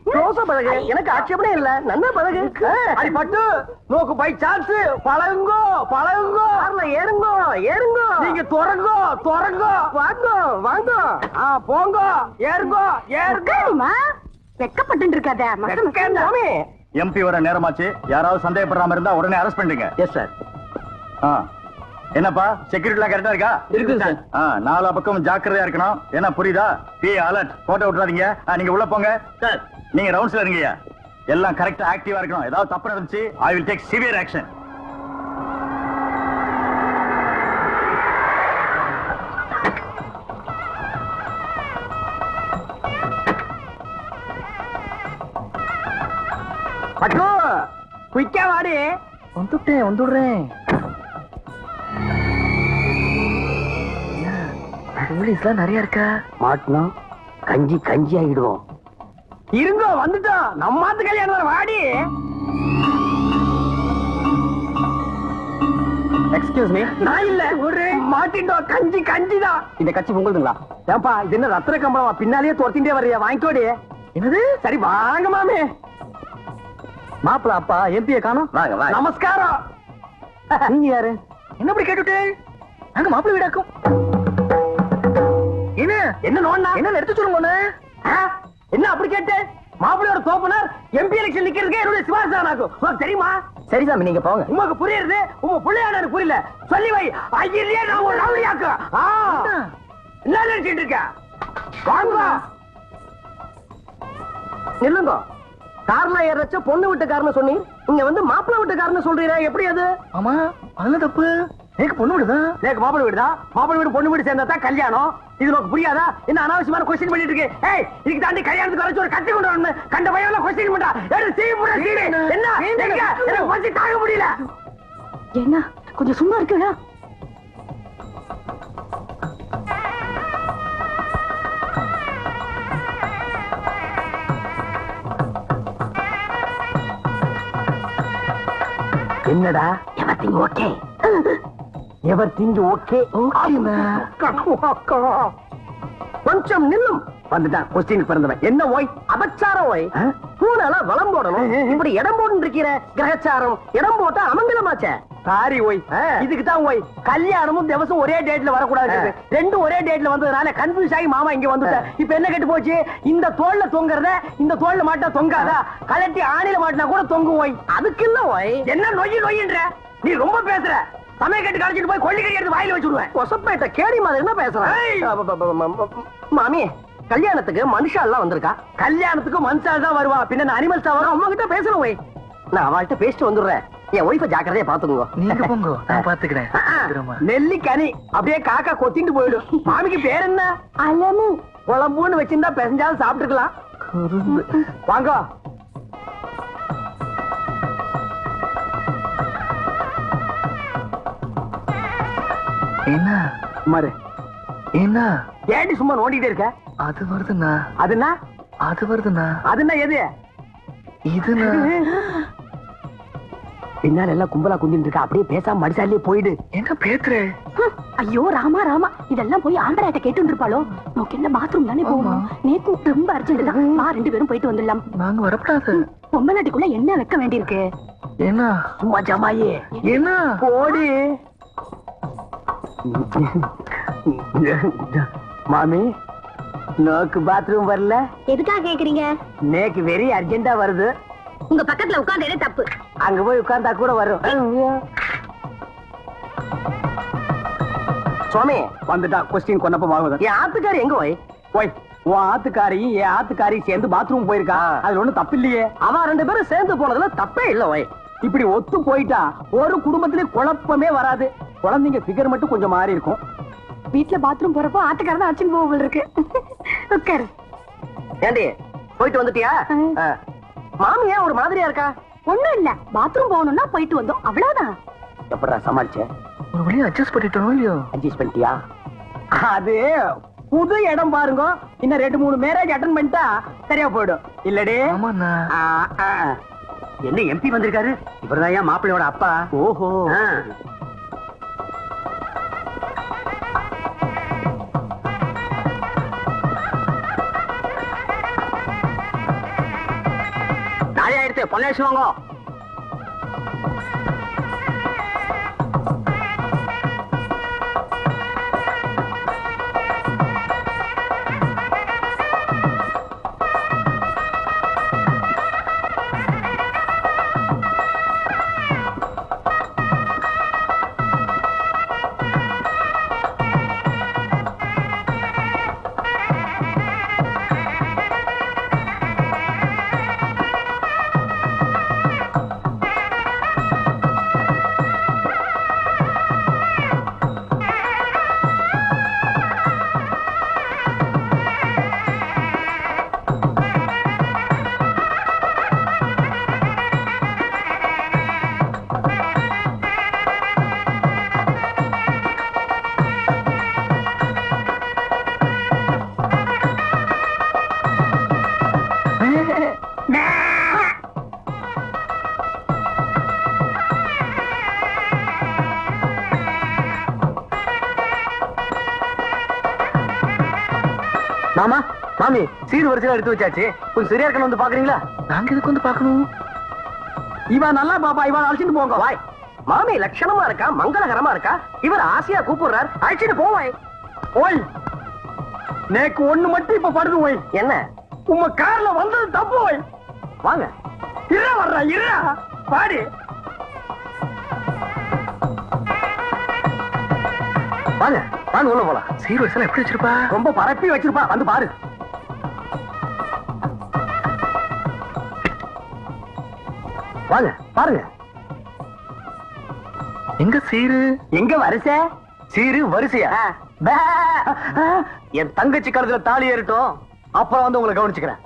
க்ளோஸா பழக, எனக்கு ஆட்சேபனே இல்ல. நன்னா பழகு. அடி பட்டு நோக்கு பை சான்ஸ். பழகுங்கோ பழகுங்கோ. கார்ல ஏறுங்கோ ஏறுங்கோ. நீங்க துறங்கோ துறங்கோ. வாங்கோ வாங்கோ. போங்க ஏறுங்கோ ஏறுங்கோ. உட்காருமா, வெக்கப்பட்டு இருக்காத. சுவாமி எம்பி வர நேரமாச்சு. யாராவது சந்தேகப்படுறாம இருந்தா உடனே அரெஸ்ட் பண்ணுங்க. Yes sir. என்னப்பா செக்யூரிட்டி எல்லாம் கரெக்டா இருக்கா? இருக்கு சார். நாலா பக்கம் ஜாக்கிரதையா இருக்கணும். என்ன புரியுதா? Be alert. போட்டோ விட்டுறாதீங்க. நீங்க உள்ள போங்க சார். நீங்க ரவுண்ட்ஸ்ல இருங்கய்யா. எல்லாம் கரெக்டா ஆக்டிவா இருக்கணும். ஏதாவது தப்பு நடந்துச்சு I will take severe action. பட்டு குயிக்கா வாடி. வந்துடுறேன். போலீஸ்லாம் நிறைய இருக்கா? மாட்டினா கஞ்சி கஞ்சி ஆகிடுவோம். இருங்கோ வந்துட்டோம். நம்மாத்து கல்யாணம் வாடி. Excuse me. நான் இல்ல மாட்டிட்டோம். கஞ்சி கஞ்சிதான். இந்த கட்சி உங்களுதுங்களா? ஏன்பா இது என்ன ரத்ன கம்பளமா? பின்னாலேயே துரத்திட்டே வர்றியா? வாங்கிக்கோடி. என்னது? சரி வாங்க மாமே. மாப்பிள அப்பா எம்பியை காணோம். வாங்க வாங்க. நமஸ்காரம். நீங்க யாரு? என்ன இப்படி கேட்டுட்டு? நாங்க மாப்பிள வீடாக்கும். என்ன என்ன நோண்ணா? என்ன எடுத்து சொல்லுங்க. என்ன அப்படி கேட்டு? மாப்பிள்ளையோட தோப்பனார் எம்பி எலெக்ஷன் நிக்கிறதுக்கே என்னுடைய சிவாசானாக்கும். உனக்கு தெரியுமா? சரி சாமி நீங்க போங்க. உமக்கு புரியுது, உங்க பிள்ளையான எனக்கு புரியல. சொல்லி வை. ஐயர்லயே நான் ஒரு ரவுடியாக்கு. என்ன நினைச்சிட்டு இருக்க? வாங்க. நில்லுங்க. கார்ல ஏறச்ச பொண்ணு வீட்டுக்காரன்னு சொன்னீங்க, இங்க வந்து மாப்பிள்ளை வீட்டுக்காரன்னு சொல்றீங்க. எப்படி அது? ஆமா அது தப்பு. எனக்கு பொண்ணு வீடுதான். எனக்கு மாப்பிள்ளை வீடுதான். மாப்பிள்ளை வீடு பொண்ணு வீடு சேர்ந்தா தான் கல்யாணம். இது உனக்கு புரியாதா? என்ன அனாவசியமான கொஸ்டின் பண்ணிட்டு இருக்கு? ஏய் இதுக்கு தாண்டி கல்யாணத்துக்கு வரைச்சு ஒரு கட்டி கொண்டு வரணும். கண்ட பையன் கொஸ்டின் பண்ணா எடுத்து சீவி போடுற சீவி. என்ன எனக்கு பசி தாங்க முடியல. என்ன கொஞ்சம் சும்மா இருக்குடா. என்னடா? Everything okay. Everything okay. கொஞ்சம் நில்லும். வந்துட்டான் கொஸ்டின் பிறந்தவன். என்ன ஓய்? அபச்சாரம் ஓய். பூனால வளம் போடணும். இப்படி இடம் போட்டு இருக்கிற கிரகச்சாரம். இடம் போட்டா அமங்கலமாச்சே. சாரி ஓய். இதுக்கு தான் ஓய் கல்யாணமும் திவசம் ஒரே டேட்ல வரக்கூடாது. ரெண்டும் ஒரே டேட்ல வந்ததுனால கன்ஃபியூஸ் ஆகி மாமா இங்க வந்துட்டேன். இப்ப என்ன கெட்டு போச்சு? இந்த தோல்ல தொங்குறத இந்த தோல்ல மாட்டா தொங்காதா? கலட்டி ஆணில மாட்டினா கூட தொங்கும் ஓய். அதுக்கு இல்ல ஓய். என்ன நொய்யின்ற? நீ ரொம்ப பேசுற. சமய கட்டு கழிச்சிட்டு போய் கொள்ளிக்கடி எடுத்து வாயில வச்சுடுவேன். கொசப்பேட்ட கேடி மாதிரி என்ன பேசுறேன்? மாமி கல்யாணத்துக்கு மனுஷா எல்லாம் வந்திருக்கா? கல்யாணத்துக்கு மனுஷால் தான் வருவா. பின்ன அனிமல்ஸ் தான் வரும். அம்மா கிட்ட பேசணும் ஓய். நான் அவள்கிட்ட பேசிட்டு வந்துடுறேன். என் ஒய்ஃபை ஜாக்கிரதையா பாத்துக்கோ. நீங்க போங்க, நான் பாத்துக்கிறேன். நெல்லிக்கனி அப்படியே காக்கா கொத்திட்டு போயிடும். மாமிக்கு பேர் என்ன? அலமு. குழம்புன்னு வச்சிருந்தா பெசஞ்சாலும் சாப்பிட்டுக்கலாம். வாங்க. என்ன மாரு என்ன ஏடி சும்மா நோண்டிட்டே இருக்க? அது வருதுண்ணா. அதுனா அது வருதுண்ணா. அதுனா எது? இதுண்ணா. பின்னால எல்லாம் கும்பலா குந்திட்டு இருக்கா, அப்படியே பேசாம மடிசாலே போயிடு. என்ன பேத்துற? ஐயோ ராமா ராமா, இதெல்லாம் போய் ஆம்பராட்ட கேட்டு இருப்பாளோ. நோக்கு என்ன பாத்ரூம் தானே போகணும். நேத்து ரொம்ப அர்ஜென்ட் தான். வா 2 பேரும் போயிட்டு வந்துடலாம். நாங்க வரப்படாது. பொம்மநாட்டிக்குள்ள என்ன வைக்க வேண்டியிருக்கு? என்ன சும்மா ஜமாயே என்ன போடி. மாமி, நோக்கு பாத்ரூம் வரல. எதுக்காக கேக்குறீங்க? நேக்கு வெரி அர்ஜென்டா வருது. உங்க பக்கத்துல உட்கார்ந்ததே தப்பு. அங்க போய் உட்கார்ந்தா கூட வரும். சுவாமி வந்துட்டா கொஸ்டின் கொன்னப்பமாகுது. என் ஆத்துக்காரி எங்க போய்? போய் உன் ஆத்துக்காரி என் ஆத்துக்காரி சேர்ந்து பாத்ரூம் போயிருக்கா. அதுல ஒண்ணும் தப்பு இல்லையே. அவன் 2 பேரும் சேர்ந்து போனதுல தப்பே இல்ல. ஓய், இப்படி ஒத்து போயிட்டா ஒரு குடும்பத்திலே குழப்பமே வராது. குழந்தைங்க ஃபிகர் மட்டும் கொஞ்சம் மாறி இருக்கும். வீட்டுல பாத்ரூம் போறப்போ ஆட்டுக்காரன் தான் அச்சுன்னு போக இருக்கு. உட்காரு. ஏண்டி போயிட்டு வந்துட்டியா? மாமி ஏன் ஒரு மாதிரியா இருக்கா? ஒண்ணும் இல்ல, பாத்ரூம் போகணும்னா போயிட்டு வந்தோம், அவ்வளவுதான். எப்படா சமாளிச்ச? ஒரு வழியா அட்ஜஸ்ட் பண்ணிட்டோம் இல்லையோ? அட்ஜஸ்ட் பண்ணிட்டியா? அது புது இடம் பாருங்க. இன்னும் 2-3 மேரேஜ் அட்டன் பண்ணிட்டா சரியா போயிடும். இல்லடே? ஆமாண்ணா. என்ன எம்பி வந்திருக்காரு? இவர்தான் ஏன் மாப்பிள்ளையோட அப்பா. ஓஹோ. நாளையாயிரத்து பொன்னேஷ் வாங்க. மாமா, மாமி, சீர் வரிசையா எடுத்து வச்சாச்சு. கொஞ்சம் சரியா இருக்கணும், வந்து பாக்குறீங்களா? நாங்க இதுக்கு வந்து பாக்கணும். இவன் நல்லா பாப்பா, இவன் அழைச்சிட்டு போங்க. வாய். மாமி லட்சணமா இருக்கா, மங்களகரமா இருக்கா. இவர் ஆசையா கூப்பிடுறார், அழைச்சிட்டு போவாய். ஓய், நேக்கு ஒண்ணு மட்டும் இப்ப படுது. ஓய், என்ன உங்க கார்ல வந்தது தப்பு. ஓய், வாங்க. இரா வர்றா, இரா பாடி. வாங்க வாங்க, உள்ள போலாம். சீர் வரிசையா எப்படி வச்சிருப்பா? ரொம்ப பரப்பி வச்சிருப்பா, வந்து பாரு. வாங்க பாருங்க. எங்க சீரு? எங்க வரிசை? சீரு வரிசையா? பே. என் தங்கச்சி கழுத்துல தாலி ஏறட்டும், அப்புறம் வந்து உங்களை கவனிச்சுக்கிறேன்.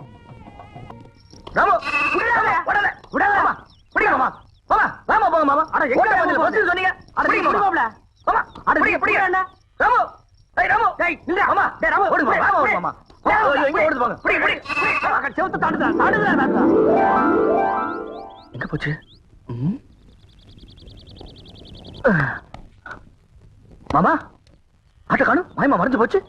ராமு, விடல, விடல, விடல. மாமா, பிடிங்க மாமா. மாமா, ராமா போங்க மாமா. அட எங்க வந்து பஸ் சொன்னீங்க? அட பிடிங்க மாமா. மாமா, அட பிடிங்க, பிடிங்க அண்ணா. ராமு, டேய் ராமு, டேய் நில்ல. மாமா, டேய் ராமு, ஓடு மாமா. ராமா, ஓடு மாமா. ஐயோ, எங்க ஓடுது போங்க. பிடிங்க, பிடிங்க. அங்க செவுத்து தாண்டுடா, தாண்டுடா. எங்க போச்சு? மாமா, ஆட்ட காணும். மாயமா மறைஞ்சு போச்சு.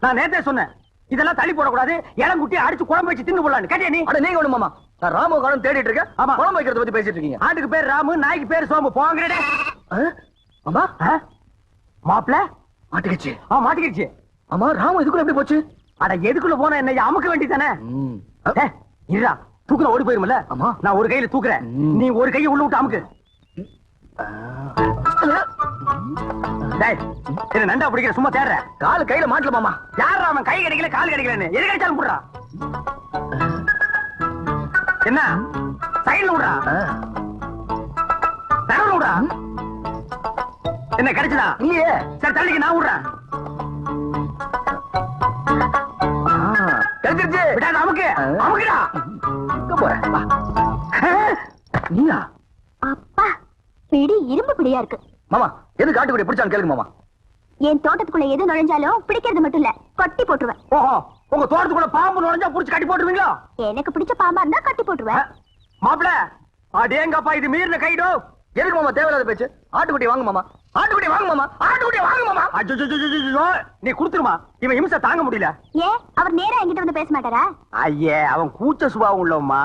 நான் நேத்தே சொன்னேன், இதெல்லாம் தள்ளி போடக்கூடாது. இளங்குட்டி அடிச்சு குழம்பு வச்சு தின்னு போடலான்னு. கேட்டியா நீ? அட நீங்க ஒண்ணு மாமா, நான் ராமு காணும் தேடிட்டு இருக்கேன். ஆமா, குழம்பு வைக்கிறத பத்தி பேசிட்டு இருக்கீங்க. ஆட்டுக்கு பேர் ராமு, நாய்க்கு பேர் சோம்பு. போங்கடே. மாமா, மாப்பிள மாட்டிக்கிச்சு. மாட்டிக்கிச்சு. ஆமா, ராமு இதுக்குள்ள எப்படி போச்சு? அட எதுக்குள்ள போனா என்ன, அமுக்க வேண்டியதானே. இருடா, தூக்குற ஓடி போயிருமல்ல. ஆமா, நான் ஒரு கையில தூக்குறேன், நீ ஒரு கையை உள்ள விட்டு அமுக்கு. டேய், என்ன நண்டா பிடிக்கிற, சும்மா தேடுற. காலு கையில மாட்டல மாமா. யார் அவன் கை கிடைக்கல கால் கிடைக்கலன்னு எது கிடைச்சாலும் போடுறா. என்ன சைடுல விடுறா, நடுவுல விடுறா. என்ன கிடைச்சதா? இல்லையே. சரி தள்ளிக்கு, நான் விடுறேன். கிடைச்சிருச்சு. விடாத, அமுக்கு அமுக்குடா. எங்க போற? நீயா? அப்பா, பிடி இரும்பு பிடியா இருக்கு. மாமா, எது காட்டுக்குடி பிடிச்சாலும் கேளுங்க மாமா. என் தோட்டத்துக்குள்ள எது நுழைஞ்சாலும் பிடிக்கிறது மட்டும் இல்ல, கட்டி போட்டுருவேன். ஓஹோ, உங்க தோட்டத்துக்குள்ள பாம்பு நுழைஞ்சா புடிச்சு கட்டி போட்டுருவீங்களா? எனக்கு பிடிச்ச பாம்பா இருந்தா கட்டி போட்டுருவேன். மாப்பிள, அடேங்கப்பா, இது மீறின கைடோ. எதுக்கு மாமா தேவையில்லாத பேச்சு? ஆட்டுக்குட்டி வாங்க மாமா, ஆட்டுக்குட்டி வாங்க மாமா, ஆட்டுக்குட்டி வாங்க மாமா. நீ குடுத்துருமா, இவன் இம்சை தாங்க முடியல. ஏன் அவர் நேரா என்கிட்ட வந்து பேச மாட்டாரா? ஐயே, அவன் கூச்ச சுபாவம் உள்ளவம்மா.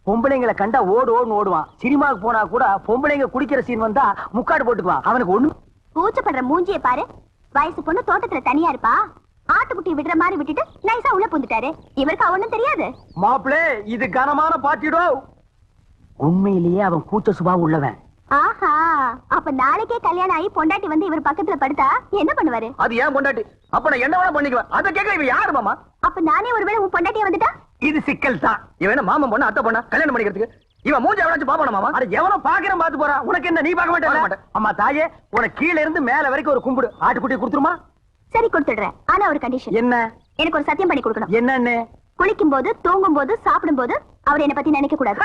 பொம்பளைங்களை கண்டா ஓடுன்னு ஓடுவான். சினிமாவுக்கு போனா கூட பொம்பளைங்க குடிக்கிற சீன் வந்தா முக்காடு போட்டுக்குவான். அவனுக்கு ஒண்ணு கூச்சப்படுற மூஞ்சியை பாரு. வயசு பொண்ணு தோட்டத்துல தனியா இருப்பா, ஆட்டுக்குட்டி விடுற மாதிரி விட்டுட்டு நைஸா உள்ள புந்துட்டாரு. இவருக்கு அவனும் தெரியாது. மாப்பிளே, இது கனமான பாட்டிடோ. உண்மையிலேயே அவன் கூச்ச சுபாவம் உள்ளவன். ஆஹா, அப்ப நாளைக்கே கல்யாணம் ஆகி பொண்டாட்டி வந்து இவர் பக்கத்துல படுத்தா என்ன பண்ணுவாரு? அது ஏன் பொண்டாட்டி, அப்ப நான் என்ன வேணா பண்ணிக்குவேன். அதை கேட்க இவன் யாரு மாமா? அப்ப நானே ஒருவேளை உன் பொண்டாட்டியா வந்துட்டா? இது சிக்கல் தான். இவன் என்ன மாமன் பொண்ணு அத்தை பொண்ணா கல்யாணம் பண்ணிக்கிறதுக்கு? இவன் மூஞ்சி எவனாச்சும் பாப்பானா மாமா? அட எவனோ பாக்குறேன் பாத்து போறான். உனக்கு என்ன, நீ பார்க்க பார்க்க மாட்டே? மாட்டேன். அம்மா தாயே, உனக்கு கீழ இருந்து மேல வரைக்கும் ஒரு கும்பிடு. ஆட்டுக்குட்டி கொடுத்துருமா? சரி கொடுத்துடுறேன். ஆனா ஒரு கண்டிஷன். என்ன? எனக்கு ஒரு சத்தியம் பண்ணி கொடுக்கணும். என்னன்னு? குளிக்கும் போது, தூங்கும் போது, சாப்பிடும் போது அவர் என்ன பத்தி நினைக்க கூடாது.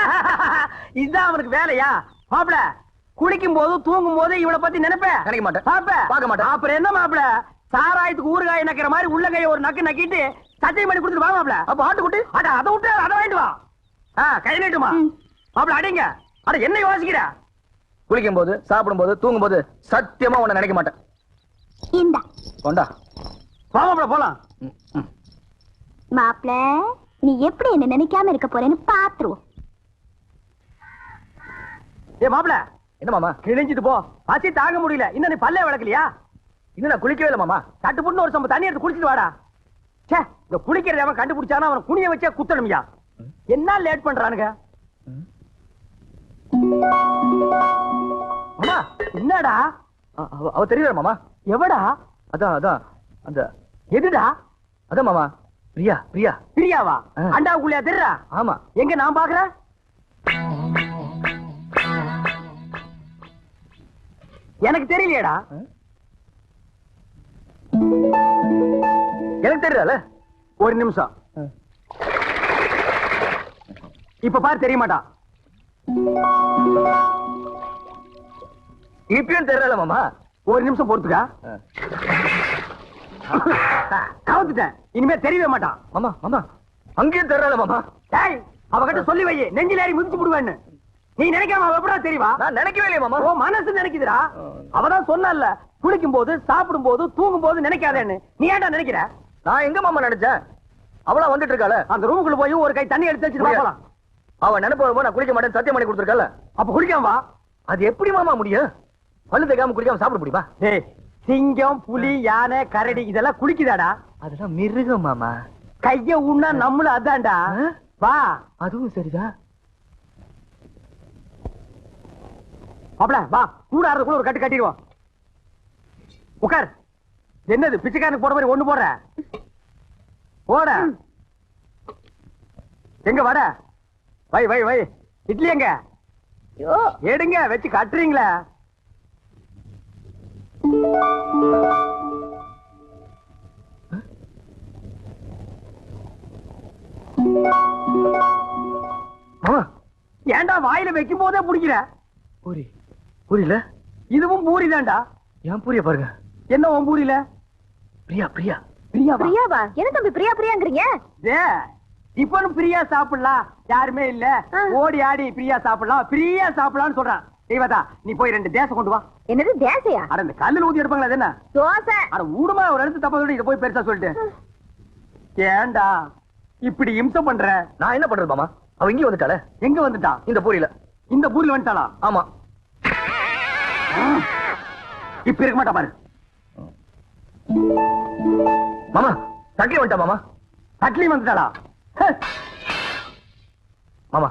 இதுதான் அவனுக்கு வேலையா? மாப்பிள, குளிக்கும் போது தூங்கும் போது இவளை பத்தி நினைப்பேன். நினைக்க மாட்டேன். பார்க்க மாட்டேன். அப்புறம் என்ன மாப்பிள, சாராயத்துக்கு ஊறுகாய் நக்கிற மாதிரி உள்ள கைய ஒரு நக்கு நக்கிட்டு சத்தியம் பண்ணி கொடுத்துட்டு வா மாப்பிள. அப்ப ஆட்டுக்குட்டி அட அதை விட்டு அதை வாங்கிட்டு வா. கை நீட்டுமா மாப்பிள. அடிங்க. அட என்ன யோசிக்கிற? குளிக்கும் போது, சாப்பிடும் போது, தூங்கும் போது சத்தியமா உன்னை நினைக்க மாட்டேன். இந்த கொண்டா வா மாப்பிள போலாம். மாப்பிள, நீ எப்படி என்ன நினைக்காம இருக்க போறேன்னு பாத்துருவோம். ஏ மாப்பிள, என்ன மாமா? கிழிஞ்சிட்டு போ. பசி தாங்க முடியல. இன்னும் நீ பல்லே விளக்கலையா? இன்னும் நான் குளிக்கவே இல்லை மாமா. கட்டுப்புட்டு ஒரு சம்ப தண்ணி எடுத்து குடிச்சிட்டு வாடா. சே, இந்த குளிக்கிறத அவன் கண்டுபிடிச்சானா அவன் குனிய வச்சே குத்தணும்யா. என்ன லேட் பண்றானுங்க? மாமா என்னடா? அவ தெரியல மாமா. எவடா? அதான் அதான் அந்த எதுடா? அதான் மாமா, பிரியா பிரியா. பிரியாவா? அண்டாவுக்குள்ளயா தெரியா? ஆமா. எங்க நான் பாக்குறேன்? எனக்கு தெரியலையேடா. எனக்கு தெரியல. ஒரு நிமிஷம். இப்ப பாரு, தெரிய மாட்டான். இப்பயும் தெரியல மாமா. ஒரு நிமிஷம் பொறுத்துக்கா. கவுத்துட்டேன். இனிமே தெரியவே மாட்டான். மாமா மாமா, அங்கேயும் தெரியல மாமா. டேய், அவகிட்ட சொல்லி வை, நெஞ்சில ஏறி மிதிச்சு விடுவேன்னு. நீ நினைக்காம அவ எப்படா தெரியவா? நான் நினைக்கவே இல்லையே மாமா. ஓ மனசு நினைக்குதுடா. அவதான் சொன்னல, குளிக்கும் போது, சாப்பிடும் போது, தூங்கும் போது நினைக்காதேன்னு. நீ ஏன்டா நினைக்கிற? நான் எங்க மாமா நினைச்சேன்? அவளா வந்துட்டு இருக்காள. அந்த ரூமுக்குள்ள போய் ஒரு கை தண்ணி எடுத்து வச்சுட்டு போலாம். அவ நினைப்பு வரும்போது நான் குளிக்க மாட்டேன் சத்தியம் பண்ணி கொடுத்துருக்கல. அப்ப குளிக்காம வா. அது எப்படி மாமா முடியும்? பல்லு தேய்க்காம குளிக்காம சாப்பிட முடியுமா? டேய், சிங்கம், புலி, யானை, கரடி இதெல்லாம் குளிக்குதாடா? அதெல்லாம் மிருகம் மாமா. கைய உண்ணா நம்மளும் அதான்டா. வா. அதுவும் சரிதான். அப்பட வா, கூட ஆறதுக்குள்ள ஒரு கட்டு கட்டிடுவோம். உட்கார். என்னது பிச்சைக்காரனுக்கு போட மாதிரி ஒண்ணு போடுற? போட. எங்க வட? வை வை வை. இட்லி எங்க? எடுங்க, வச்சு கட்டுறீங்களா? மாமா, ஏன்டா வாயில வைக்கும் போதே பிடிக்கிற? பூரி பூரியில இதுவும் பூரி தான்டா. ஏன் பூரிய பாருங்க. என்ன உன் பூரியில? பிரியா பிரியா. பிரியாவா? பிரியாவா? என்ன தம்பி பிரியா பிரியாங்கிறீங்க? இப்பனும் பிரியா சாப்பிடலாம், யாருமே இல்ல, ஓடி ஆடி பிரியா சாப்பிடலாம், பிரியா சாப்பிடலாம்னு சொல்றான். தெய்வதா, நீ போய் 2 தேசம் கொண்டு வா. என்னது தேசையா? அட இந்த கல்லுல ஊத்தி எடுப்பாங்களா? அது என்ன? தோசை. அட ஊடுமா, ஒரு இடத்து தப்பா சொல்லி இத போய் பெருசா சொல்லிட்டு. ஏன்டா இப்படி இம்சம் பண்ற? நான் என்ன பண்றது மாமா? அவ இங்க வந்துட்டாளே. எங்க வந்துட்டா? இந்த பூரியில. இந்த பூரியில வந்துட்டாளா? ஆமா. இப்ப இருக்க மாட்டா பாரு. மாமா, தட்டி வந்துட்டா மாமா. தட்லி வந்துட்டாளா? மாமா,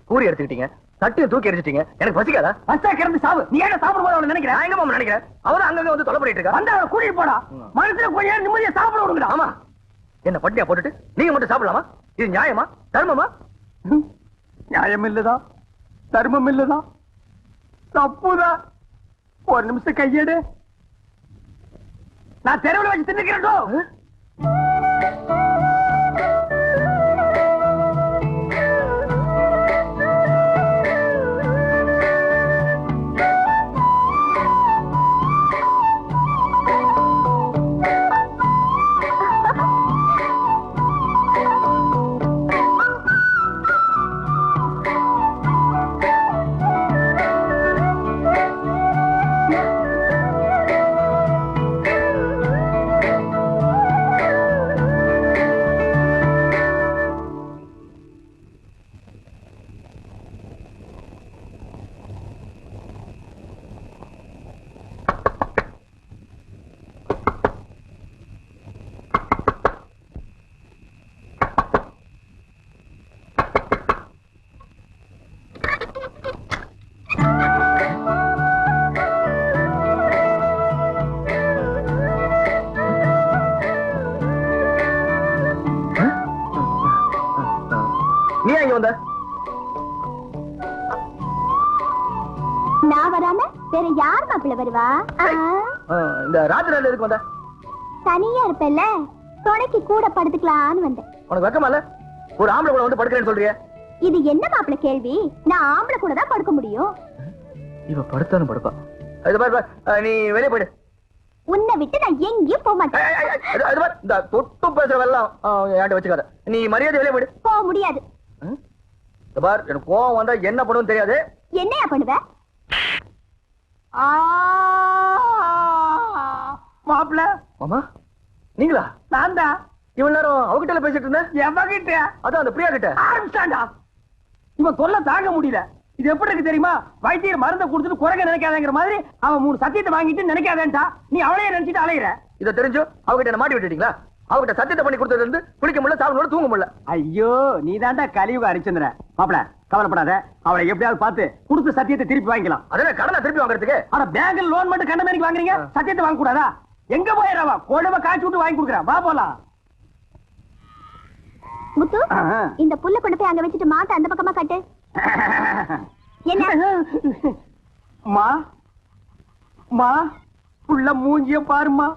பூரி எடுத்துக்கிட்டீங்க, தட்டியை தூக்கி எரிச்சிட்டீங்க. எனக்கு பசிக்காதா? பச்சா கிடந்து சாவு. நீ ஏன் சாப்பிடும் போது அவளை நினைக்கிற? நான் எங்க மாமா நினைக்கிறேன்? அவதான் அங்கங்க வந்து தொலை பண்ணிட்டு இருக்கா. வந்து அவளை கூட்டிட்டு போடா. மனசுல கொஞ்ச நேரம் நிம்மதியா சாப்பிட விடுங்கடா. ஆமா. என்ன பட்டியா போட்டுட்டு நீங்க மட்டும் சாப்பிடலாமா? இது நியாயமா? தர்மமா? நியாயம் இல்லதா, தர்மம் இல்லதா, தப்புதான். ஒரு நிமிஷம் கையெடு. நான் தெருவில் வச்சு தின்னுக்கிறேன். நீ இங்க வந்த? நான் வராம வேற யார் மாப்பிள்ள வருவா? இந்த ராத்திரி எதுக்கு வந்த? தனியா இருப்பேல்ல, துணைக்கு கூட படுத்துக்கலான்னு வந்தேன். உனக்கு வெக்கமா இல்ல? ஒரு ஆம்பளை கூட வந்து படுக்கிறேன்னு சொல்றிய? இது என்ன மாப்பிள்ள கேள்வி? நான் ஆம்பளை கூட தான் படுக்க முடியும். இவ படுத்தானு படுப்பா. இது பாரு, நீ வெளியே போயிடு. உன்னை விட்டு நான் எங்கேயும் போக மாட்டேன். இந்த தொட்டு பேசுறவெல்லாம் என்கிட்ட வச்சுக்காத. நீ மரியாதை வெளியே போயிடு. போக முடியாது. பார், எனக்கு கோவம் வந்தா என்ன பண்ணுன்னு தெரியாது. என்னையா பண்ணுவ? மாப்பிள்ள மாமா நீங்களா? நான் தான். இவ்வளவு நேரம் அவகிட்ட பேசிட்டு இருந்தேன். எவகிட்ட? அதான் அந்த பிரியா கிட்ட. ஆரம்பிச்சாண்டா. இவன் தொல்லை தாங்க முடியல. இது எப்படி இருக்கு தெரியுமா? வைத்தியர் மருந்தை கொடுத்துட்டு குறைக்க நினைக்காதங்கிற மாதிரி அவன் 3 சத்தியத்தை வாங்கிட்டு நினைக்காதேன்டா. நீ அவளையே நினைச்சிட்டு அலையிற. இதை தெரிஞ்சு அவகிட்ட என்ன மாட்டி விட்டுட்டீங்களா? அவகிட்ட சத்தியத்தை பண்ணி கொடுத்ததுல இருந்து குளிக்க முடியல, சாப்பிட முடியல, தூங்க முடியல. ஐயோ, நீ தாண்டா கலியுக ஹரிச்சந்திர. மாப்பிள கவலைப்படாத, அவளை எப்படியாவது பார்த்து கொடுத்த சத்தியத்தை திருப்பி வாங்கிக்கலாம். அதே கடனை திருப்பி வாங்குறதுக்கு? ஆனா பேங்க்ல லோன் மட்டும் கண்ட மாதிரி வாங்குறீங்க, சத்தியத்தை வாங்க கூடாதா? எங்க போயிடவா? கொழுவ காய்ச்சி விட்டு வாங்கி கொடுக்குறேன். வா போலாம். முத்து, இந்த புல்ல கொண்டு போய் அங்க வச்சுட்டு மாட்ட அந்த பக்கமா கட்டு. என்ன மா மா புள்ள மூஞ்சிய பாருமா.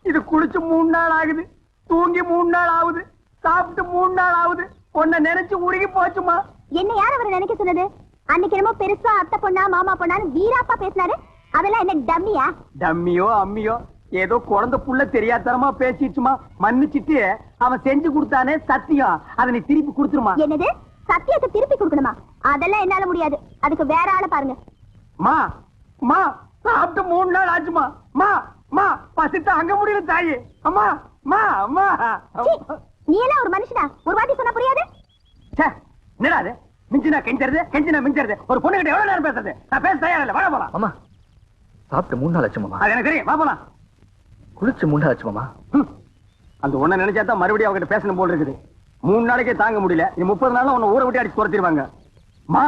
இது குளிச்சு 3 நாள் ஆகுது, தூங்கி 3 நாள் ஆகுது, சாப்பிட்டு 3 நாள் ஆகுது. உன்னை நினைச்சு உருகி போச்சுமா. என்ன யார் அவரை நினைக்க சொன்னது? அன்னைக்கு என்னமோ பெருசா அத்தை பொண்ணா மாமா பொண்ணான்னு வீராப்பா பேசினாரு. அதெல்லாம் என்ன டம்மியா? டம்மியோ அம்மியோ ஏதோ குழந்தை புள்ள தெரியாதனமா பேசிடுச்சுமா. மன்னிச்சிட்டு அவன் செஞ்சு கொடுத்தானே சத்தியம், அதை நீ திருப்பி கொடுத்துருமா. என்னது? சத்தியத்தை திருப்பி கொடுக்கணுமா? அதெல்லாம் என்னால முடியாது. அதுக்கு வேற ஆளை பாருங்க. மா மா சாப்பிட்டு 3 நாள் ஆச்சுமா. மா மா பசித்த அங்க முடியல தாயே. அம்மா மா அம்மா. நீ எல்லாம் ஒரு மனுஷனா? ஒரு வாட்டி சொன்னா புரியாது? என்னடா அது? மிஞ்சினா கெஞ்சறது, கெஞ்சினா மிஞ்சறது. ஒரு பொண்ணு கிட்ட எவ்வளவு நேரம் பேசுறது? நான் பேச தயாரா இல்ல. வர போலாம். அம்மா சாப்பிட்டு 3 நாள் ஆச்சு மாமா. அது எனக்கு தெரியும். வா போலாம். குளிச்சு 3 நாள் ஆச்சு மாமா. அந்த ஒண்ண நினைச்சா தான் மறுபடியும் அவகிட்ட பேசணும் போல இருக்குது. 3 நாளைக்கே தாங்க முடியல. இது 30 நாள்ல உன்னை ஊரை விட்டு அடிச்சு துரத்திடுவாங்க. மா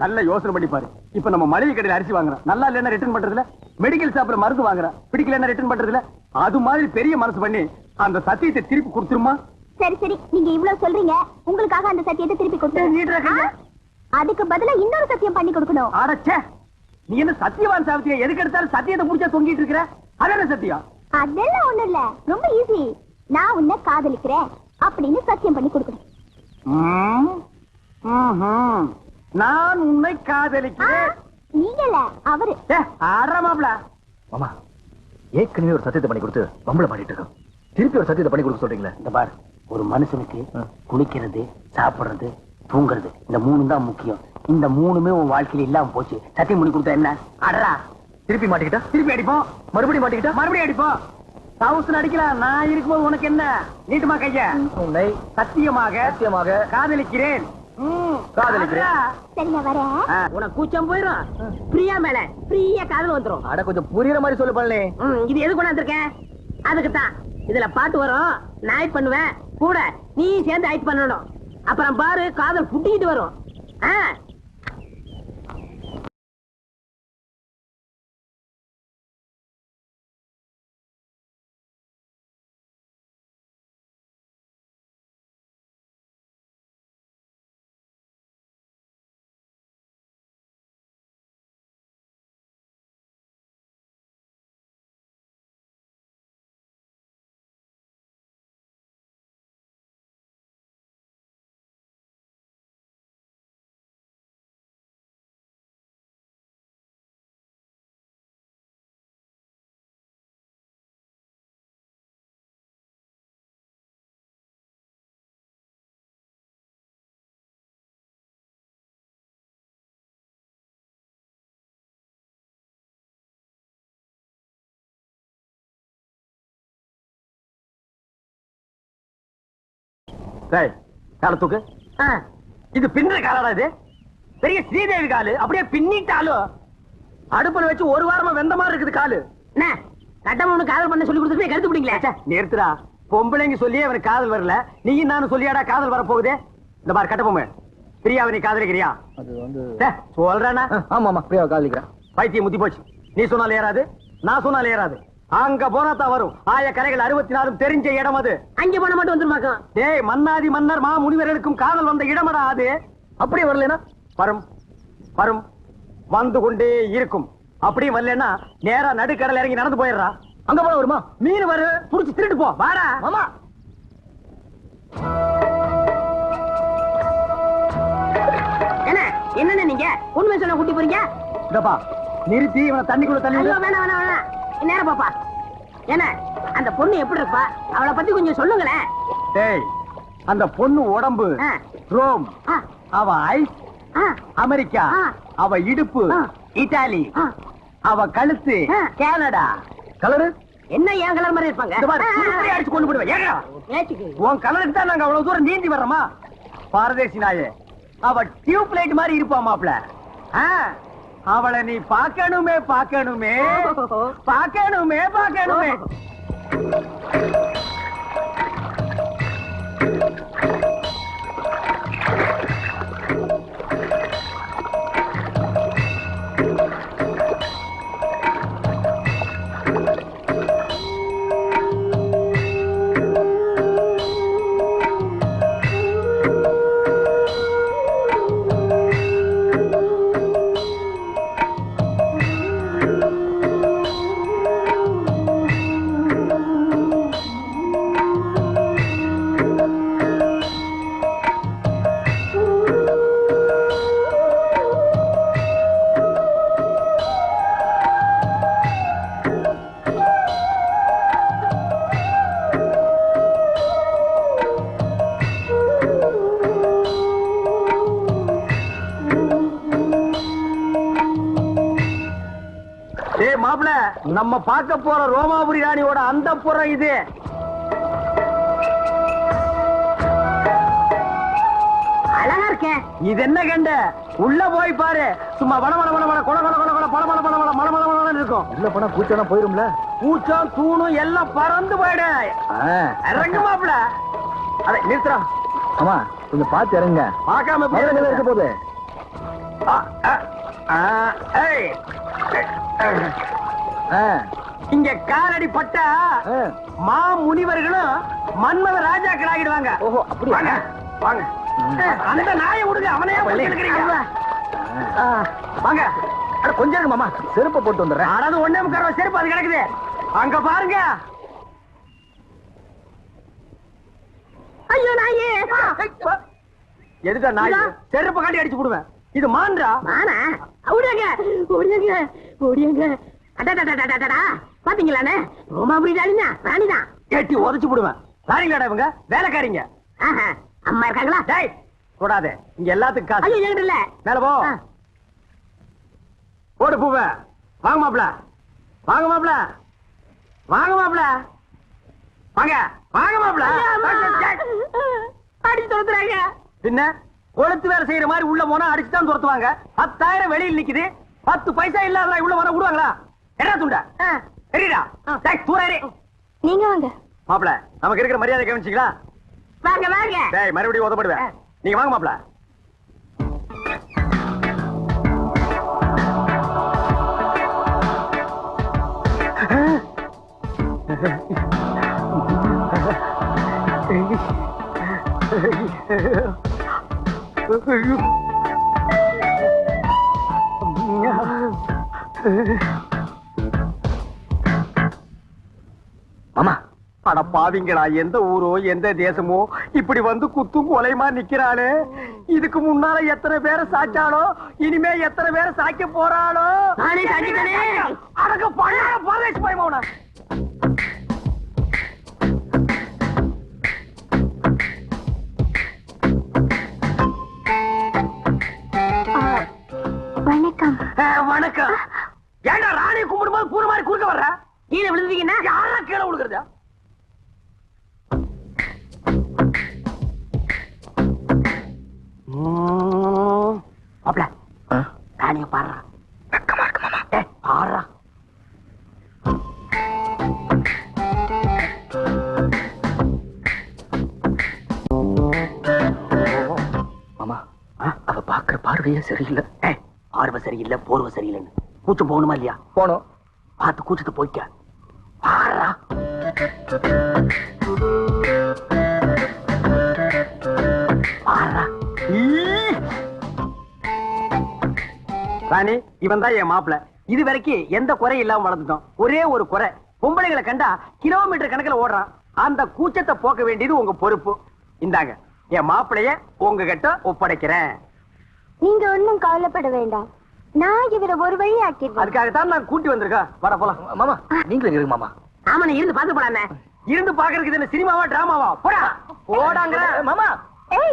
நல்ல யோசனை பண்ணி பாரு. இப்ப நம்ம மளிகை கடையில அரிசி வாங்குறோம், நல்லா இல்லைன்னா ரிட்டர்ன் பண்றதுல, மெடிக்கல் ஷாப்ல மருந்து வாங்குறோம், பிடிக்கலன்னா ரிட்டர்ன் பண்றதுல, அது மாதிரி பெரிய மனசு பண்ணி அந்த சத்தியத்தை திருப்பி கொடுத்துருமா. சரி சரி, நீங்க இவ்வளவு சொல்றீங்க, உங்களுக்காக அந்த சத்தியத்தை திருப்பி கொடுத்து அதுக்கு பதிலா இன்னொரு சத்தியம் பண்ணி கொடுக்கணும். அடச்சே, நீ என்ன சத்தியவான் சாவித்தியா? எதுக்கு எடுத்தாலும் சத்தியத்தை முடிச்சா தொங்கிட்டு இருக்கிற? அதான சத்தியம்? அதெல்லாம் ஒண்ணு இல்ல, ரொம்ப ஈஸி. நான் உன்னை காதலிக்கிறேன் அப்படின்னு சத்தியம் பண்ணி கொடுக்கணும். நான் உன்னை காதலிக்கிறேன். நீங்க இல்ல, அவரு. ஆடுறமாப்ல. மாமா ஏற்கனவே ஒரு சத்தியத்தை பண்ணி கொடுத்து வம்பள மாட்டிட்டு இருக்கோம். திருப்பி ஒரு சத்தியத்தை பண்ணி கொடுக்க சொல்றீங்களா? இந்த பார், ஒரு மனுஷனுக்கு குளிக்கிறது, சாப்பிடுறது, தூங்குறது, இந்த 3 தான் முக்கியம். இந்த 3மே உன் வாழ்க்கையில இல்லாம போச்சு. சத்தியம் பண்ணி கொடுத்தா என்ன? அடரா. திருப்பி மாட்டிக்கிட்டா? திருப்பி அடிப்போம். மறுபடியும் மாட்டிக்கிட்டா? மறுபடியும் அடிப்போம். தவுசன் அடிக்கலாம். நான் இருக்கும்போது உனக்கு என்ன? நீட்டுமா கைய. உன்னை சத்தியமாக சத்தியமாக காதலிக்கிறேன். காதலிக்கிறேன். சரி, நான் வரேன். உனக்கு கூச்சம் போயிரும். பிரியா மேல பிரியா காதல் வந்துரும். அட கொஞ்சம் புரியுற மாதிரி சொல்லு பண்ணலே. இது எது கொண்டு வந்திருக்கேன்? அதுக்குத்தான். இதுல பாட்டு வரும், நான் ஆக்ட் பண்ணுவேன், கூட நீ சேர்ந்து ஆக்ட் பண்ணணும். அப்புறம் பாரு, காதல் புட்டிட்டு வரும். காலத்துக்கு இது பின்ன காலடா. இது பெரிய ஸ்ரீதேவி காலு. அப்படியே பின்னிட்டாலும் அடுப்புல வச்சு 1 வாரமா வெந்த மாதிரி இருக்குது காலு. கட்டம் ஒண்ணு காதல் பண்ண சொல்லி கொடுத்துட்டு கருத்து பிடிங்களா? நிறுத்துறா. பொம்பளைங்க சொல்லியே அவனுக்கு காதல் வரல, நீயும் நானும் சொல்லியாடா காதல் வர போகுது. இந்த மாதிரி கட்ட பொம்மை பிரியாவை நீ காதலிக்கிறியா? அது வந்து சொல்றேன்னா? ஆமா ஆமா பிரியாவை காதலிக்கிறேன். பைத்தியம் முத்தி போச்சு. நீ சொன்னாலும் ஏறாது, நான் சொன்னாலும் ஏறாது. அங்க போனாதான் வரும். ஆய கரைகள் 64 தெரிஞ்ச இடம் அது. அங்க போன மட்டும் வந்துருமாக்கும். டேய், மன்னாதி மன்னர் மா முனிவர்களுக்கும் காதல் வந்த இடமடா அது. அப்படியே வரலனா வரும் வரும் வந்து கொண்டே இருக்கும். அப்படியே வரலன்னா நேரா நடுக்கடல் இறங்கி நடந்து போயிடுறா. அங்க போன வருமா? மீன் வரு, புடிச்சு திருட்டு போ. வாடா மாமா. என்ன நீங்க உண்மை சொல்ல கூட்டி போறீங்க? இதப்பா நிறுத்தி இவனை தண்ணிக்குள்ள தள்ளி விடு. வேணாம் வேணாம் வேணாம், நேரம் பாப்பா. என்ன அந்த பொண்ணு எப்படி இருப்பா? அவளை பத்தி கொஞ்சம் சொல்லுங்களேன். டேய், அந்த பொண்ணு உடம்பு ரோம், அவ ஐஸ் அமெரிக்கா, அவ இடுப்பு இத்தாலி, அவ கழுத்து கனடா. கலரு என்ன என் கலர் மாதிரி இருப்பாங்க? அடிச்சு கொண்டு போடுவேன். ஏங்கடா உன் கலருக்கு தான் நாங்க அவ்வளவு தூரம் நீந்தி வர்றோமா? பாரதேசி நாயே, அவ டியூப் லைட் மாதிரி இருப்பா மாப்ள. அவளை நீ பார்க்கணுமே பார்க்கணுமே பார்க்கணுமே பார்க்கணுமே. மாப்ள, நம்ம பார்க்க போற ரோமாபுரி ராணியோட அந்த புறம் இது. அழகா இருக்கேன். இது என்ன கண்ட? உள்ள போய் பாரு. சும்மா வட வட வட வட கொல கொல கொல கொல பல பல பல பல மல மல மலன்னு இருக்கும். உள்ள போனா பூச்செல்லாம் போயிரும்ல. பூச்சம் தூணும் எல்லாம் பறந்து போயிடு. இறங்கு மாப்ள. அட நிறுத்துறா. ஆமா, கொஞ்சம் பார்த்து இறங்க. பார்க்காம மேல இருக்க போகுது. இங்க காலடி பட்டா மா முனிவர்களும் மன்மத ராஜாக்கள் ஆகிடுவாங்க. ஓஹோ, அப்படி வாங்க வாங்க. அந்த நாயை விடுங்க, அவனையே வாங்க. அட கொஞ்சம் இருக்கு மாமா, செருப்பை போட்டு வந்துடுறேன். அதாவது ஒண்ணே முக்கால் செருப்பு அது கிடக்குது. அங்க பாருங்க. ஐயோ நாயே. எதுக்கா நாய்? செருப்பை காட்டி அடிச்சு போடுவேன். இது மான்றா? மானா? ஓடியாங்க ஓடியாங்க ஓடியாங்க. அடடடடடடடா, பாத்தீங்களானே? ரோமாபுரி ராணிதான். கேட்டி உதச்சு போடுவேன். சாரிங்களாடா இவங்க வேலைக்காரிங்க. அம்மா இருக்காங்களா? டேய் கூடாதே, இங்க எல்லாத்துக்கும் காசு. ஐயோ என்கிட்ட இல்ல. மேல போ. போடு பூவ. வாங்க மாப்ள, வாங்க மாப்ள, வாங்க மாப்ள, வாங்க வாங்க மாப்ள. அடிச்சு துரத்துறாங்க. பின்ன கொளுத்து வேலை செய்யற மாதிரி உள்ள போனா அடிச்சு தான் துரத்துவாங்க. 10,000 வெளியில் நிக்குது. 10 பைசா இல்லாத உள்ள வர விடுவாங்களா? என்ன துண்டா சரிடா. தூரே நீங்க வாங்க மாப்ள. நமக்கு இருக்கிற மரியாதை கவனிச்சிங்களா? வாங்க வாங்க. டேய் மறுபடியும் உதப்படுவேன். நீங்க வாங்க மாப்ள. மாமா, அட பாவிங்களா, எந்த ஊரோ எந்த தேசமோ இப்படி வந்து குத்தும் கொலைமா நிக்கிறாளே. இதுக்கு முன்னால எத்தனை பேரை சாச்சாலோ, இனிமே எத்தனை பேரை சாய்க்க போறாளோ. நானே சாய்ச்சிட்டேனே. அடக்க பண்ண பாரதேசி பயமாவன. வணக்கம். வணக்கம். ஏண்டா ராணி கும்பிடும்போது பூர மாதிரி குறுக்க வர்ற? கீழே விழுந்தீங்கன்னா யாரா கீழே விழுகிறதா? மாப்ள, ராணிய பாடுறா. வெக்கமா இருக்கு மாமா. பாடுறா. மாமா, அவ பாக்குற பார்வையே சரியில்லை. பார்வை சரியில்லை, போர்வை சரியில்லைன்னு கூச்சம் போகணுமா இல்லையா? போனோம். பார்த்து கூச்சத்தை போய்க்க. ராணி, இவன் தான் என் மாப்பிள்ள. இது வரைக்கும் எந்த குறையும் இல்லாம வளர்ந்துட்டோம். ஒரே ஒரு குறை, பொம்பளைகளை கண்டா கிலோமீட்டர் கணக்குல ஓடுறான். அந்த கூச்சத்தை போக்க வேண்டியது உங்க பொறுப்பு. இந்தாங்க, என் மாப்பிளைய உங்ககிட்ட ஒப்படைக்கிறேன். நீங்க ஒண்ணும் கவலைப்பட வேண்டாம், நான் இவரை ஒரு வழி ஆக்கிடுறேன். அதுக்காகத்தான் நான் கூட்டி வந்திருக்கேன். வர போலாம். மாமா நீங்களும் இருக்கு மாமா. ஆமா, நீ இருந்து பாத்து போடானே. இருந்து பாக்குறதுக்கு இது சினிமாவா டிராமாவா? போடா போடாங்க மாமா. ஏய்,